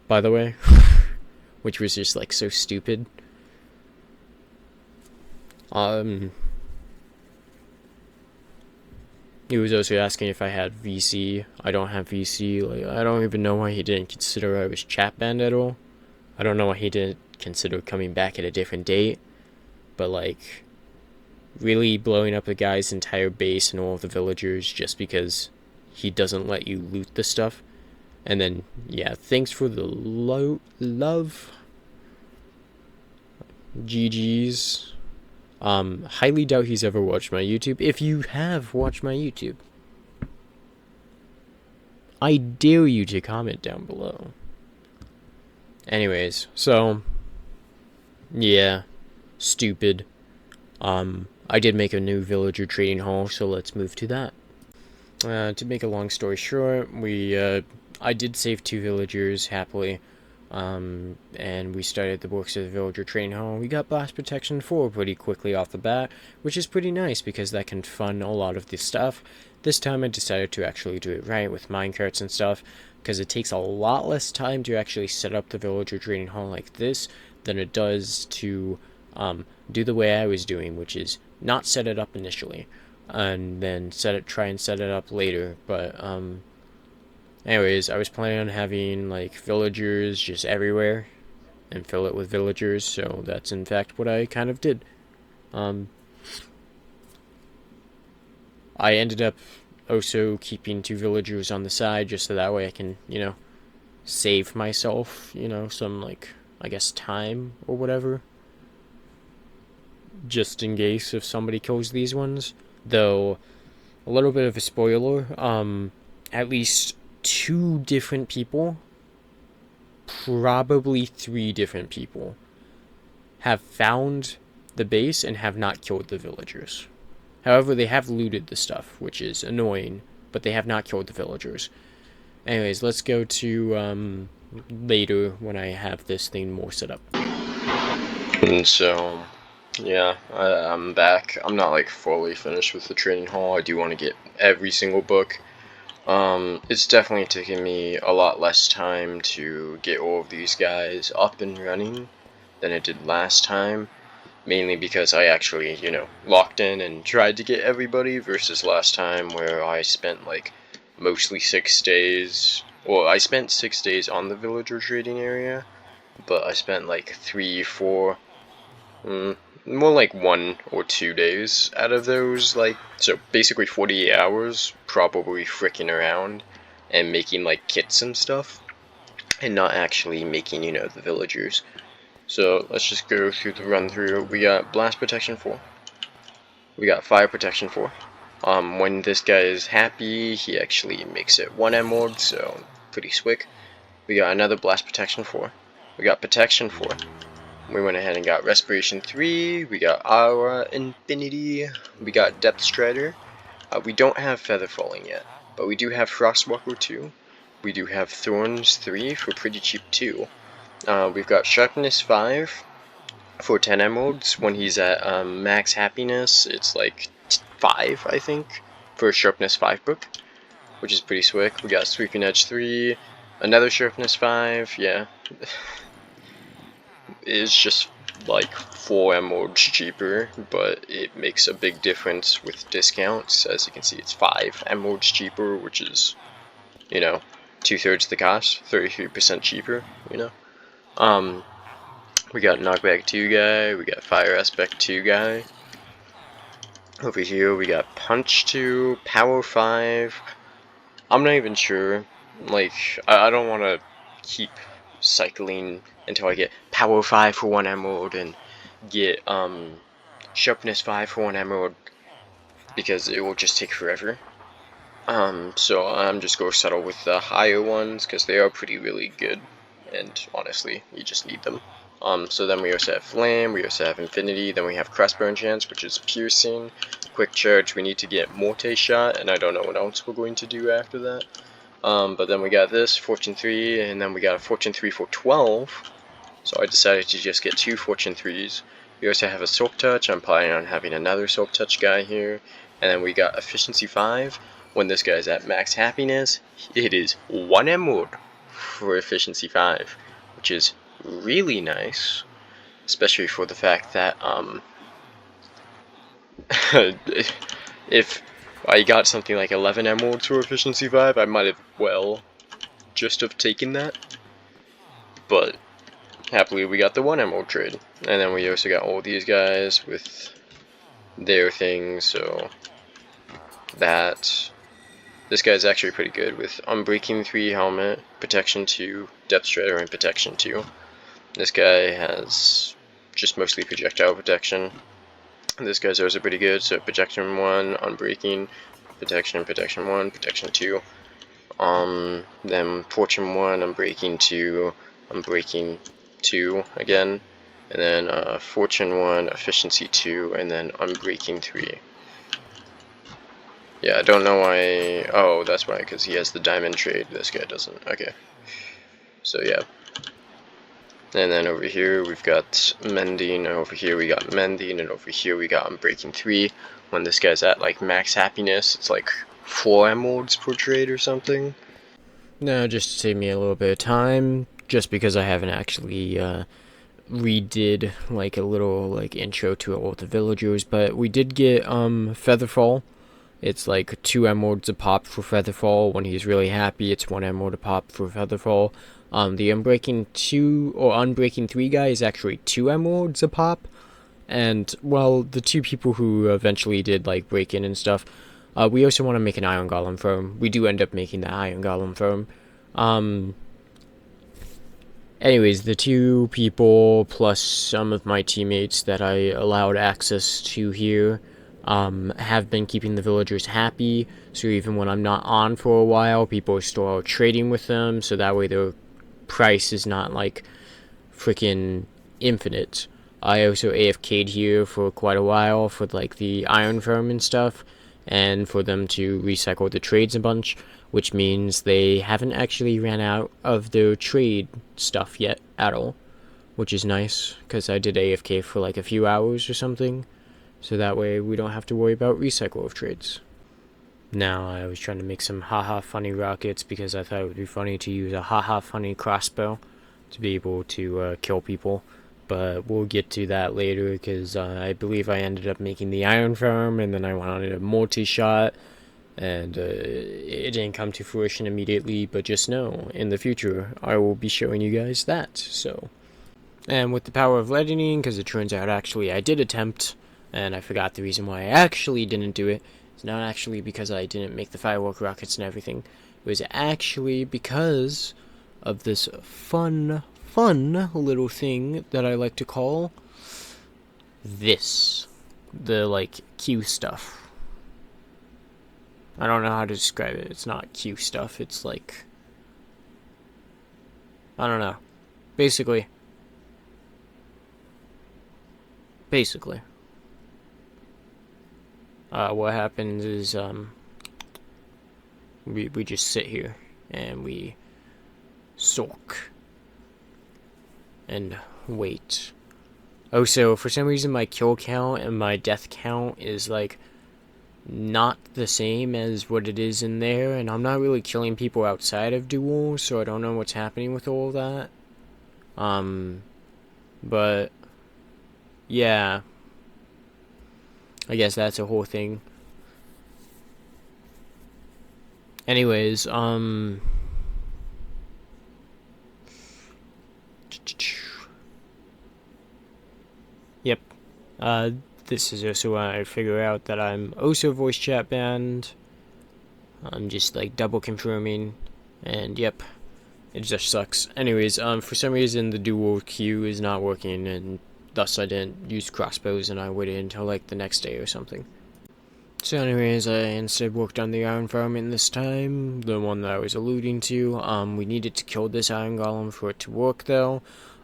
by the way, which was just, like, so stupid. He was also asking if I had VC. I don't have VC. Like, I don't even know why he didn't consider I was chat banned at all. I don't know why he didn't consider coming back at a different date. But, like, really blowing up a guy's entire base and all of the villagers just because he doesn't let you loot the stuff. And then, yeah, thanks for the love. GG's. Highly doubt he's ever watched my YouTube. If you have watched my YouTube, I dare you to comment down below. Anyways, so, yeah, stupid. I did make a new villager trading hall, so let's move to that. To make a long story short, I did save 2 villagers happily, and we started the works of the villager trading hall. We got blast protection 4 pretty quickly off the bat, which is pretty nice because that can fund a lot of the stuff. This time I decided to actually do it right with minecarts and stuff, because it takes a lot less time to actually set up the villager trading hall like this than it does to do the way I was doing, which is not set it up initially and then try and set it up later. But anyways, I was planning on having like villagers just everywhere and fill it with villagers, so that's in fact what I kind of did. I ended up also keeping 2 villagers on the side just so that way I can, save myself, some, like, I guess time or whatever, just in case if somebody kills these ones. Though, a little bit of a spoiler, at least 2 different people, probably 3 different people, have found the base and have not killed the villagers. However, they have looted the stuff, which is annoying, but they have not killed the villagers. Anyways, let's go to later when I have this thing more set up. And so, yeah, I'm back. I'm not like fully finished with the training hall. I do want to get every single book. It's definitely taken me a lot less time to get all of these guys up and running than it did last time. Mainly because I actually, locked in and tried to get everybody versus last time where I spent like mostly 6 days. Well, I spent 6 days on the villager trading area, but I spent like 3, 4, more like 1 or 2 days out of those, like, so basically 48 hours probably fricking around and making like kits and stuff and not actually making, the villagers. So let's just go through the run through. We got blast protection 4. We got fire protection 4. When this guy is happy, he actually makes it 1 emerald, so pretty swick. We got another blast protection 4. We got protection 4. We went ahead and got respiration 3. We got aura infinity. We got depth strider. We don't have feather falling yet, but we do have frostwalker 2. We do have thorns 3 for pretty cheap too. We've got sharpness 5 for 10 emeralds. When he's at max happiness, it's like 5, I think, for a sharpness 5 book, which is pretty swick. We got sweeping edge 3, another sharpness 5, yeah. It's just like 4 emeralds cheaper, but it makes a big difference with discounts. As you can see, it's 5 emeralds cheaper, which is, 2/3 the cost, 33% cheaper, We got knockback 2 guy, we got fire aspect 2 guy. Over here we got punch 2, power 5. I'm not even sure, like, I don't want to keep cycling until I get power 5 for 1 emerald and get sharpness 5 for 1 emerald, because it will just take forever. So I'm just going to settle with the higher ones because they are really good, and honestly, you just need them. So then we also have Flame, we also have Infinity, then we have Crossbow Chance, which is Piercing, Quick Charge, we need to get Morte Shot, and I don't know what else we're going to do after that. But then we got this, Fortune 3, and then we got a Fortune 3 for 12, so I decided to just get 2 Fortune 3s. We also have a Soap Touch, I'm planning on having another Soap Touch guy here, and then we got Efficiency 5. When this guy's at max happiness, it is 1 emerald for Efficiency 5, which is really nice, especially for the fact that if I got something like 11 emeralds for Efficiency 5, I might have just have taken that, but happily we got the 1 emerald trade. And then we also got all these guys with their things, so that This guy's actually pretty good with Unbreaking 3 helmet, Protection 2, Depth Shredder, and Protection 2. This guy has just mostly projectile protection. This guy's also pretty good, so Protection 1, Unbreaking, Protection 1, Protection 2. Then Fortune 1, Unbreaking 2, Unbreaking 2 again. And then Fortune 1, Efficiency 2, and then Unbreaking 3. Yeah, I don't know why. Oh, that's why, because he has the diamond trade. This guy doesn't. Okay. So, yeah. And then over here we've got Mending, and over here we got Mending, and over here we got Unbreaking 3. When this guy's at like max happiness, it's like 4 emeralds per trade or something. No, just to save me a little bit of time, just because I haven't actually redid like a little like intro to all the villagers, but we did get Featherfall. It's like 2 emeralds a pop for Featherfall. When he's really happy, it's 1 emerald a pop for Featherfall. The Unbreaking 2 or Unbreaking 3 guy is actually 2 emeralds a pop. And, well, the 2 people who eventually did like break in and stuff, we also want to make an Iron Golem firm. We do end up making the Iron Golem firm. Anyways, the 2 people plus some of my teammates that I allowed access to here have been keeping the villagers happy, so even when I'm not on for a while, people are still trading with them, so that way their price is not like freaking infinite. I also AFK'd here for quite a while for like the iron firm and stuff, and for them to recycle the trades a bunch, which means they haven't actually ran out of their trade stuff yet at all, which is nice, because I did AFK for like a few hours or something. So that way we don't have to worry about recycle of trades. Now I was trying to make some haha funny rockets because I thought it would be funny to use a haha funny crossbow to be able to kill people. But we'll get to that later because I believe I ended up making the iron farm and then I wanted a multi-shot. And it didn't come to fruition immediately, but just know, in the future, I will be showing you guys that. So, and with the power of lightning, because it turns out actually I did attempt, and I forgot the reason why I actually didn't do it. It's not actually because I didn't make the firework rockets and everything. It was actually because of this fun little thing that I like to call this. The, like, Q stuff. I don't know how to describe it. It's not Q stuff. It's like, I don't know. Basically. What happens is, we just sit here and we sulk and wait. Oh, so for some reason my kill count and my death count is like not the same as what it is in there, and I'm not really killing people outside of duel, so I don't know what's happening with all of that. But yeah, I guess that's a whole thing. Anyways, yep. This is also when I figure out that I'm also voice chat banned. I'm just like double confirming, and yep, it just sucks. Anyways, for some reason the dual queue is not working, and thus I didn't use crossbows, and I waited until like the next day or something. So anyways, I instead worked on the iron farming this time, the one that I was alluding to. We needed to kill this iron golem for it to work though.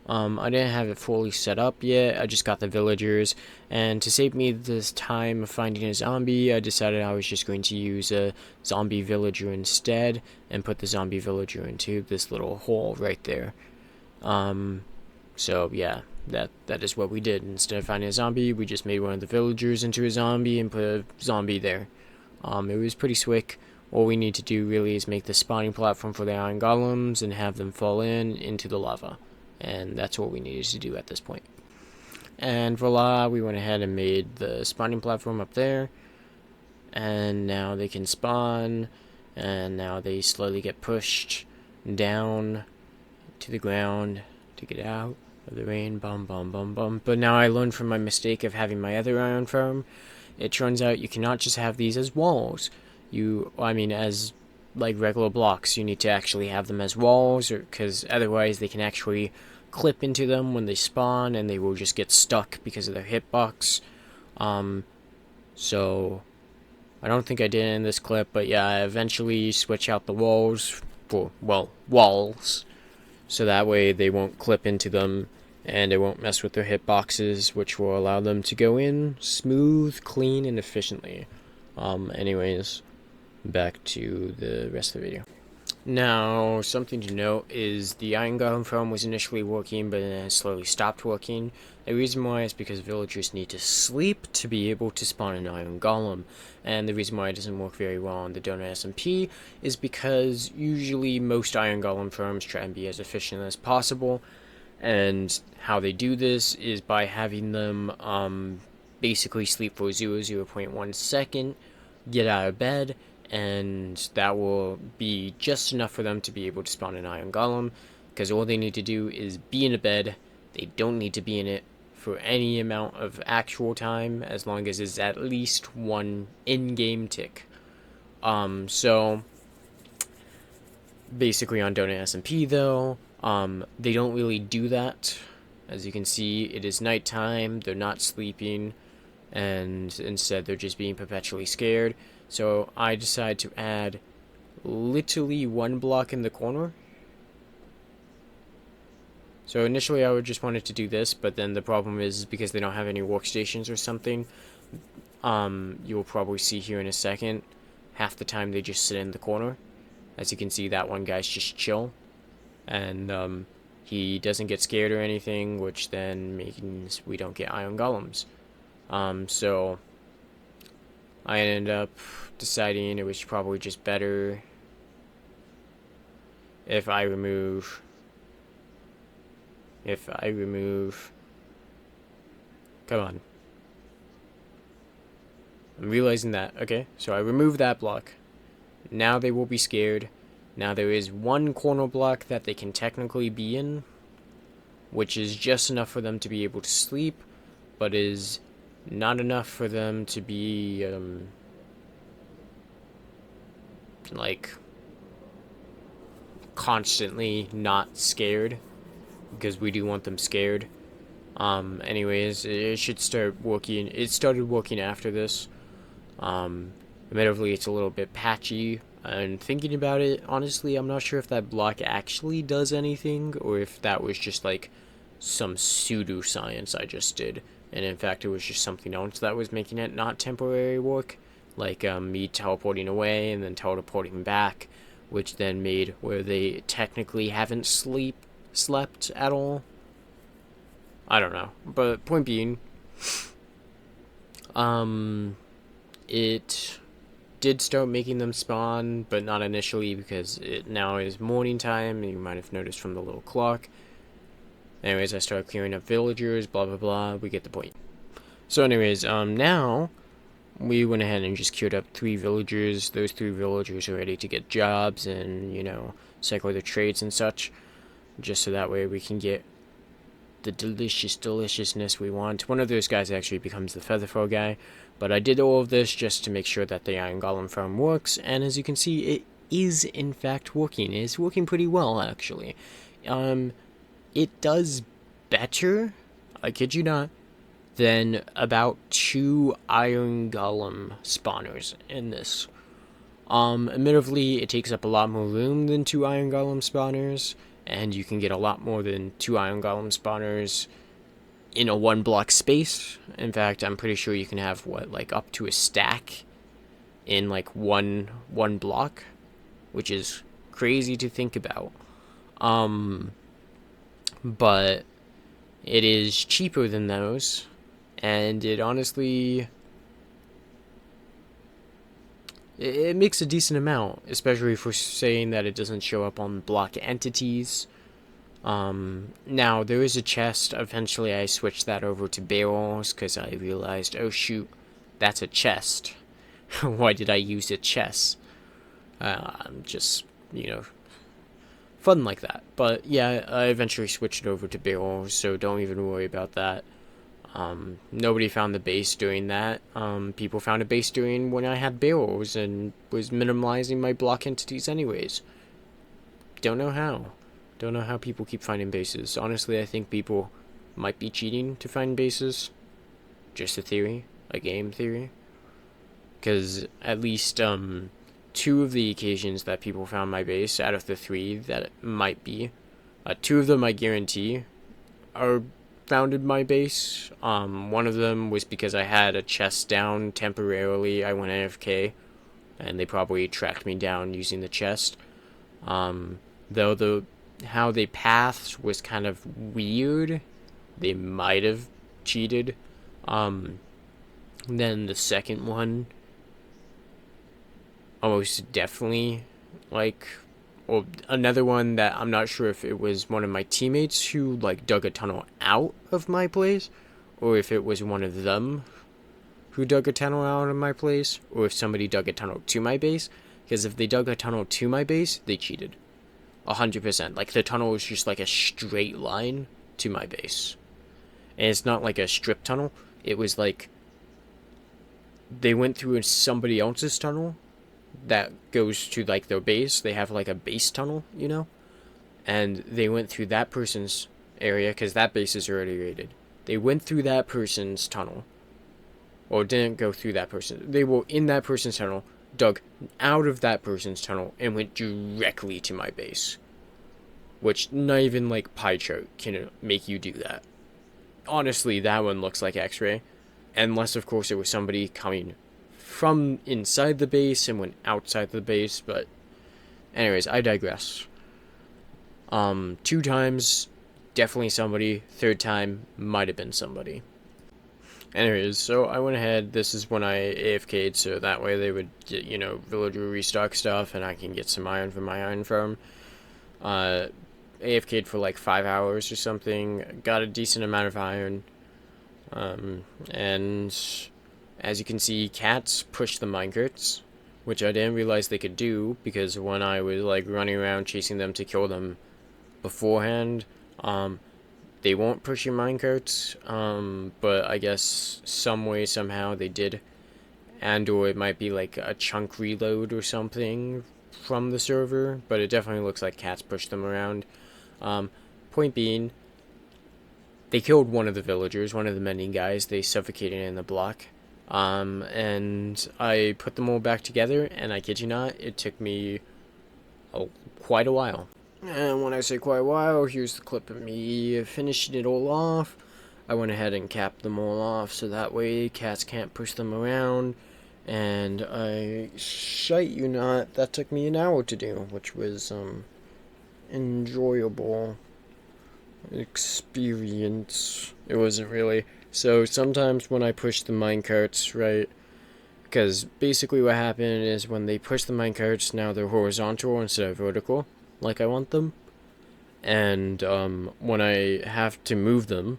I didn't have it fully set up yet, I just got the villagers, and to save me this time of finding a zombie, I decided I was just going to use a zombie villager instead, and put the zombie villager into this little hole right there. So yeah, that is what we did. Instead of finding a zombie, we just made one of the villagers into a zombie and put a zombie there. It was pretty slick. All we need to do really is make the spawning platform for the iron golems and have them fall into the lava. And that's what we needed to do at this point. And voila, we went ahead and made the spawning platform up there. And now they can spawn. And now they slowly get pushed down to the ground to get out of the rain. Bum, bum, bum, bum. But now I learned from my mistake of having my other iron farm. It turns out you cannot just have these as walls. I mean, as like regular blocks, you need to actually have them as walls, or because otherwise they can actually clip into them when they spawn, and they will just get stuck because of their hitbox. So I don't think I did it in this clip, but yeah, I eventually switch out the walls for, well, walls, so that way they won't clip into them and it won't mess with their hitboxes, which will allow them to go in smooth, clean, and efficiently. Anyways, back to the rest of the video. Now, something to note is the Iron Golem farm was initially working, but then it slowly stopped working. The reason why is because villagers need to sleep to be able to spawn an Iron Golem. And the reason why it doesn't work very well on the Donut SMP is because usually most Iron Golem farms try and be as efficient as possible. And how they do this is by having them basically sleep for 0.1 second, get out of bed, and that will be just enough for them to be able to spawn an Iron Golem, because all they need to do is be in a bed. They don't need to be in it for any amount of actual time, as long as it's at least one in-game tick. So basically on Donut SMP though, they don't really do that. As you can see, it is nighttime, they're not sleeping, and instead they're just being perpetually scared. So I decide to add literally one block in the corner. So initially I would just wanted to do this, but then the problem is because they don't have any workstations or something, you'll probably see here in a second, half the time they just sit in the corner. As you can see, that one guy's just chill, and he doesn't get scared or anything, which then means we don't get Iron Golems. So I ended up deciding it was probably just better if I remove come on, I'm realizing that. Okay, so I remove that block. Now they will be scared. Now there is one corner block that they can technically be in, which is just enough for them to be able to sleep, but is not enough for them to be like constantly not scared, because we do want them scared. Anyways, it should start working. It started working after this. Admittedly, it's a little bit patchy, and thinking about it, honestly, I'm not sure if that block actually does anything, or if that was just like some pseudoscience I just did, and in fact it was just something else that was making it not temporary work, like me teleporting away and then teleporting back, which then made where they technically haven't slept at all. I don't know, but point being, it did start making them spawn, but not initially, because it now is morning time, and you might have noticed from the little clock. Anyways, I started clearing up villagers, blah blah blah, we get the point. So anyways, now we went ahead and just queued up 3 villagers. Those 3 villagers are ready to get jobs and, you know, cycle their trades and such, just so that way we can get the deliciousness we want. One of those guys actually becomes the Featherfall guy, but I did all of this just to make sure that the Iron Golem farm works, and as you can see, it is in fact working. It is working pretty well, actually. It does better, I kid you not, than about 2 Iron Golem spawners in this. Admittedly, it takes up a lot more room than 2 Iron Golem spawners, and you can get a lot more than 2 Iron Golem spawners in a 1 block space. In fact, I'm pretty sure you can have, what, like up to a stack in like one block, which is crazy to think about. But it is cheaper than those, and it honestly, it makes a decent amount, especially for saying that it doesn't show up on block entities. Now there is a chest. Eventually I switched that over to barrels because I realized, oh shoot, that's a chest. Why did I use a chest? I'm just, you know, fun like that. But yeah, I eventually switched it over to barrels, so don't even worry about that. Nobody found the base during that. People found a base during when I had barrels and was minimalizing my block entities anyways. Don't know how. Don't know how people keep finding bases. Honestly, I think people might be cheating to find bases. Just a theory. A game theory. Because at least, two of the occasions that people found my base out of the three that it might be, two of them I guarantee are founded my base. One of them was because I had a chest down temporarily. I went AFK, and they probably tracked me down using the chest. Though how they pathed was kind of weird. They might have cheated. Then the second one, almost definitely, like, or another one that I'm not sure if it was one of my teammates who like dug a tunnel out of my place, or if it was one of them who dug a tunnel out of my place, or if somebody dug a tunnel to my base. Because if they dug a tunnel to my base, they cheated. 100%. Like, the tunnel was just like a straight line to my base. And it's not like a strip tunnel. It was like they went through somebody else's tunnel that goes to like their base. They have like a base tunnel, you know? And they went through that person's area because that base is already raided. They went through that person's tunnel. Or didn't go through that person. They were in that person's tunnel, dug out of that person's tunnel, and went directly to my base. Which not even like pie chart can make you do that. Honestly, that one looks like X-ray. Unless, of course, it was somebody coming from inside the base and went outside the base. But anyways, I digress. 2 times, definitely somebody. 3rd time, might have been somebody. Anyways, so I went ahead. This is when I AFK'd, so that way they would get, villager restock stuff, and I can get some iron from my iron farm. AFK'd for like 5 hours or something. Got a decent amount of iron. And as you can see, cats push the minecarts, which I didn't realize they could do, because when I was like running around chasing them to kill them beforehand, they won't push your minecarts, but I guess some way, somehow they did. And or it might be like a chunk reload or something from the server, but it definitely looks like cats push them around. Point being, they killed one of the villagers, one of the mending guys. They suffocated in the block. And I put them all back together, and I kid you not, it took me quite a while. And when I say quite a while, here's the clip of me finishing it all off. I went ahead and capped them all off, so that way cats can't push them around. And I shite you not, that took me an hour to do, which was, enjoyable experience. It wasn't really. So sometimes when I push the minecarts, right, because basically what happened is when they push the minecarts, now they're horizontal instead of vertical, like I want them. And when I have to move them,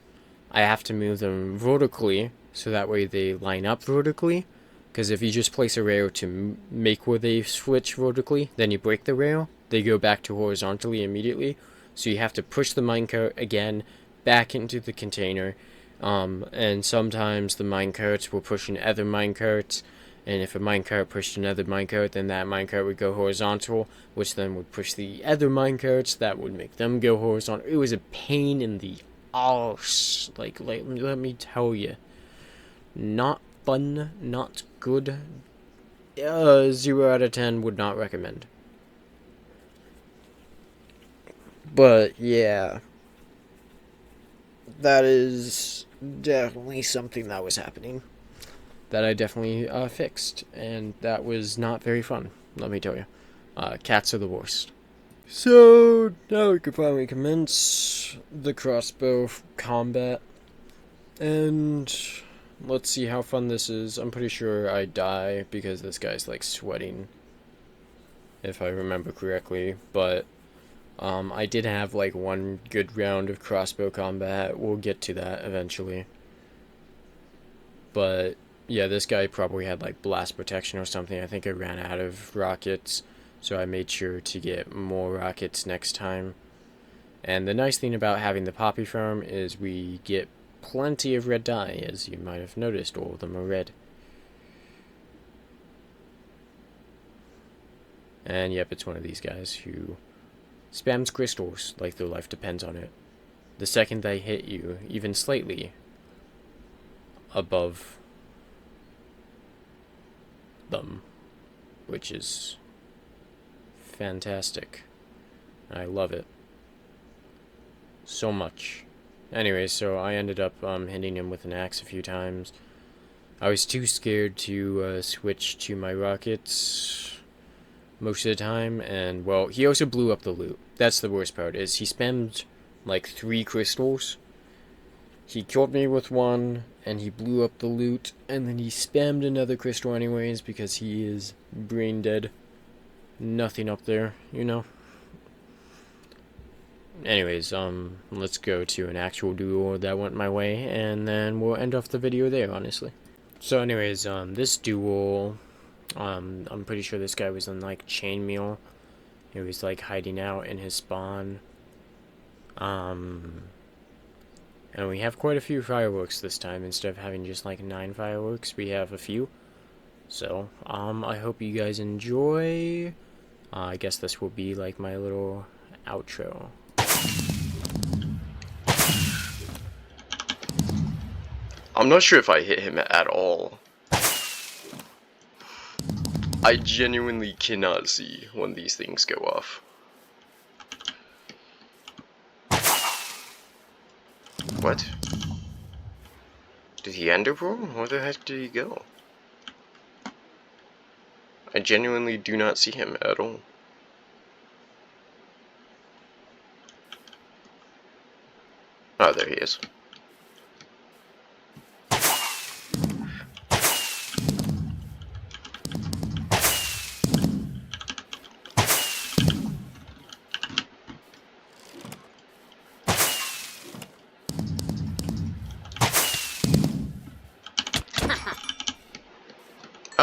I have to move them vertically, so that way they line up vertically. Because if you just place a rail to make where they switch vertically, then you break the rail, they go back to horizontally immediately. So you have to push the minecart again back into the container. And sometimes the minecarts will push in other minecarts. And if a minecart pushed another minecart, then that minecart would go horizontal, which then would push the other minecarts. That would make them go horizontal. It was a pain in the arse. Like let me tell you. Not fun, not good. 0 out of 10 would not recommend. But yeah, that is definitely something that was happening that I definitely fixed, and that was not very fun, let me tell you. Cats are the worst. So now we can finally commence the crossbow combat, and let's see how fun this is. I'm pretty sure I die because this guy's like sweating, if I remember correctly, but I did have like 1 good round of crossbow combat. We'll get to that eventually. But yeah, this guy probably had like blast protection or something. I think I ran out of rockets, so I made sure to get more rockets next time. And the nice thing about having the poppy farm is we get plenty of red dye, as you might have noticed. All of them are red. And yep, it's one of these guys who spams crystals like their life depends on it. The second they hit you, even slightly above them, which is fantastic. I love it so much. Anyway, so I ended up hitting him with an axe a few times. I was too scared to switch to my rockets most of the time, and well, he also blew up the loot. That's the worst part, is he spammed like 3 crystals. He killed me with one, and he blew up the loot, and then he spammed another crystal anyways because he is brain dead. Nothing up there, you know. Anyways, let's go to an actual duel that went my way, and then we'll end off the video there, honestly. So anyways, this duel, I'm pretty sure this guy was on, like, chainmail. He was, like, hiding out in his spawn. And we have quite a few fireworks this time. Instead of having just, like, 9 fireworks, we have a few. So, I hope you guys enjoy. I guess this will be, like, my little outro. I'm not sure if I hit him at all. I genuinely cannot see when these things go off. What? Did he ender pearl? Where the heck did he go? I genuinely do not see him at all. Oh, there he is.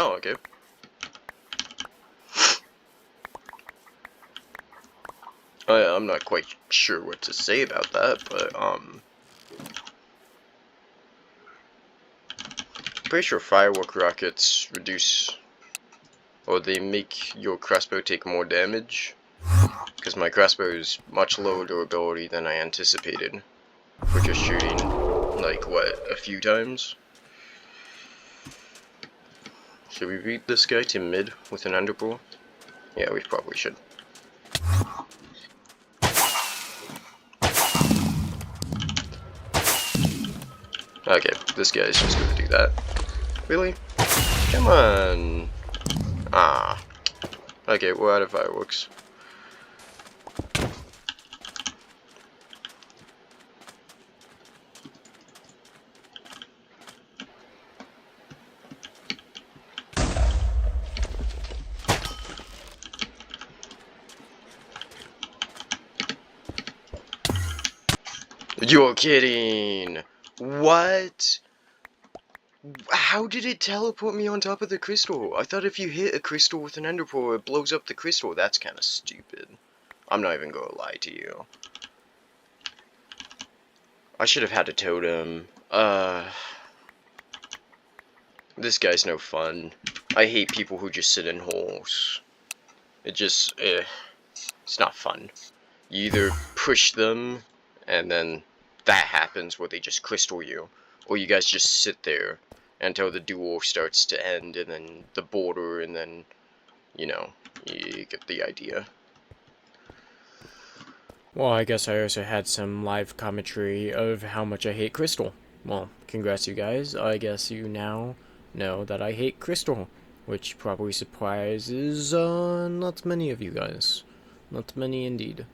Oh, okay. I'm not quite sure what to say about that, but, pretty sure firework rockets reduce, or they make your crossbow take more damage, because my crossbow is much lower durability than I anticipated for just shooting, like, what, a few times? Should we beat this guy to mid with an ender pearl? Yeah, we probably should. Okay, this guy's just gonna do that. Really? Come on! Ah. Okay, we're out of fireworks. You're kidding! What? How did it teleport me on top of the crystal? I thought if you hit a crystal with an ender pearl, it blows up the crystal. That's kind of stupid. I'm not even gonna lie to you. I should have had a totem. This guy's no fun. I hate people who just sit in holes. It just, it's not fun. You either push them, and then that happens where they just crystal you, or you guys just sit there until the duel starts to end, and then the border, and then, you know, you get the idea. Well, I guess I also had some live commentary of how much I hate Crystal. Well, congrats you guys. I guess you now know that I hate Crystal, which probably surprises not many of you guys. Not many indeed.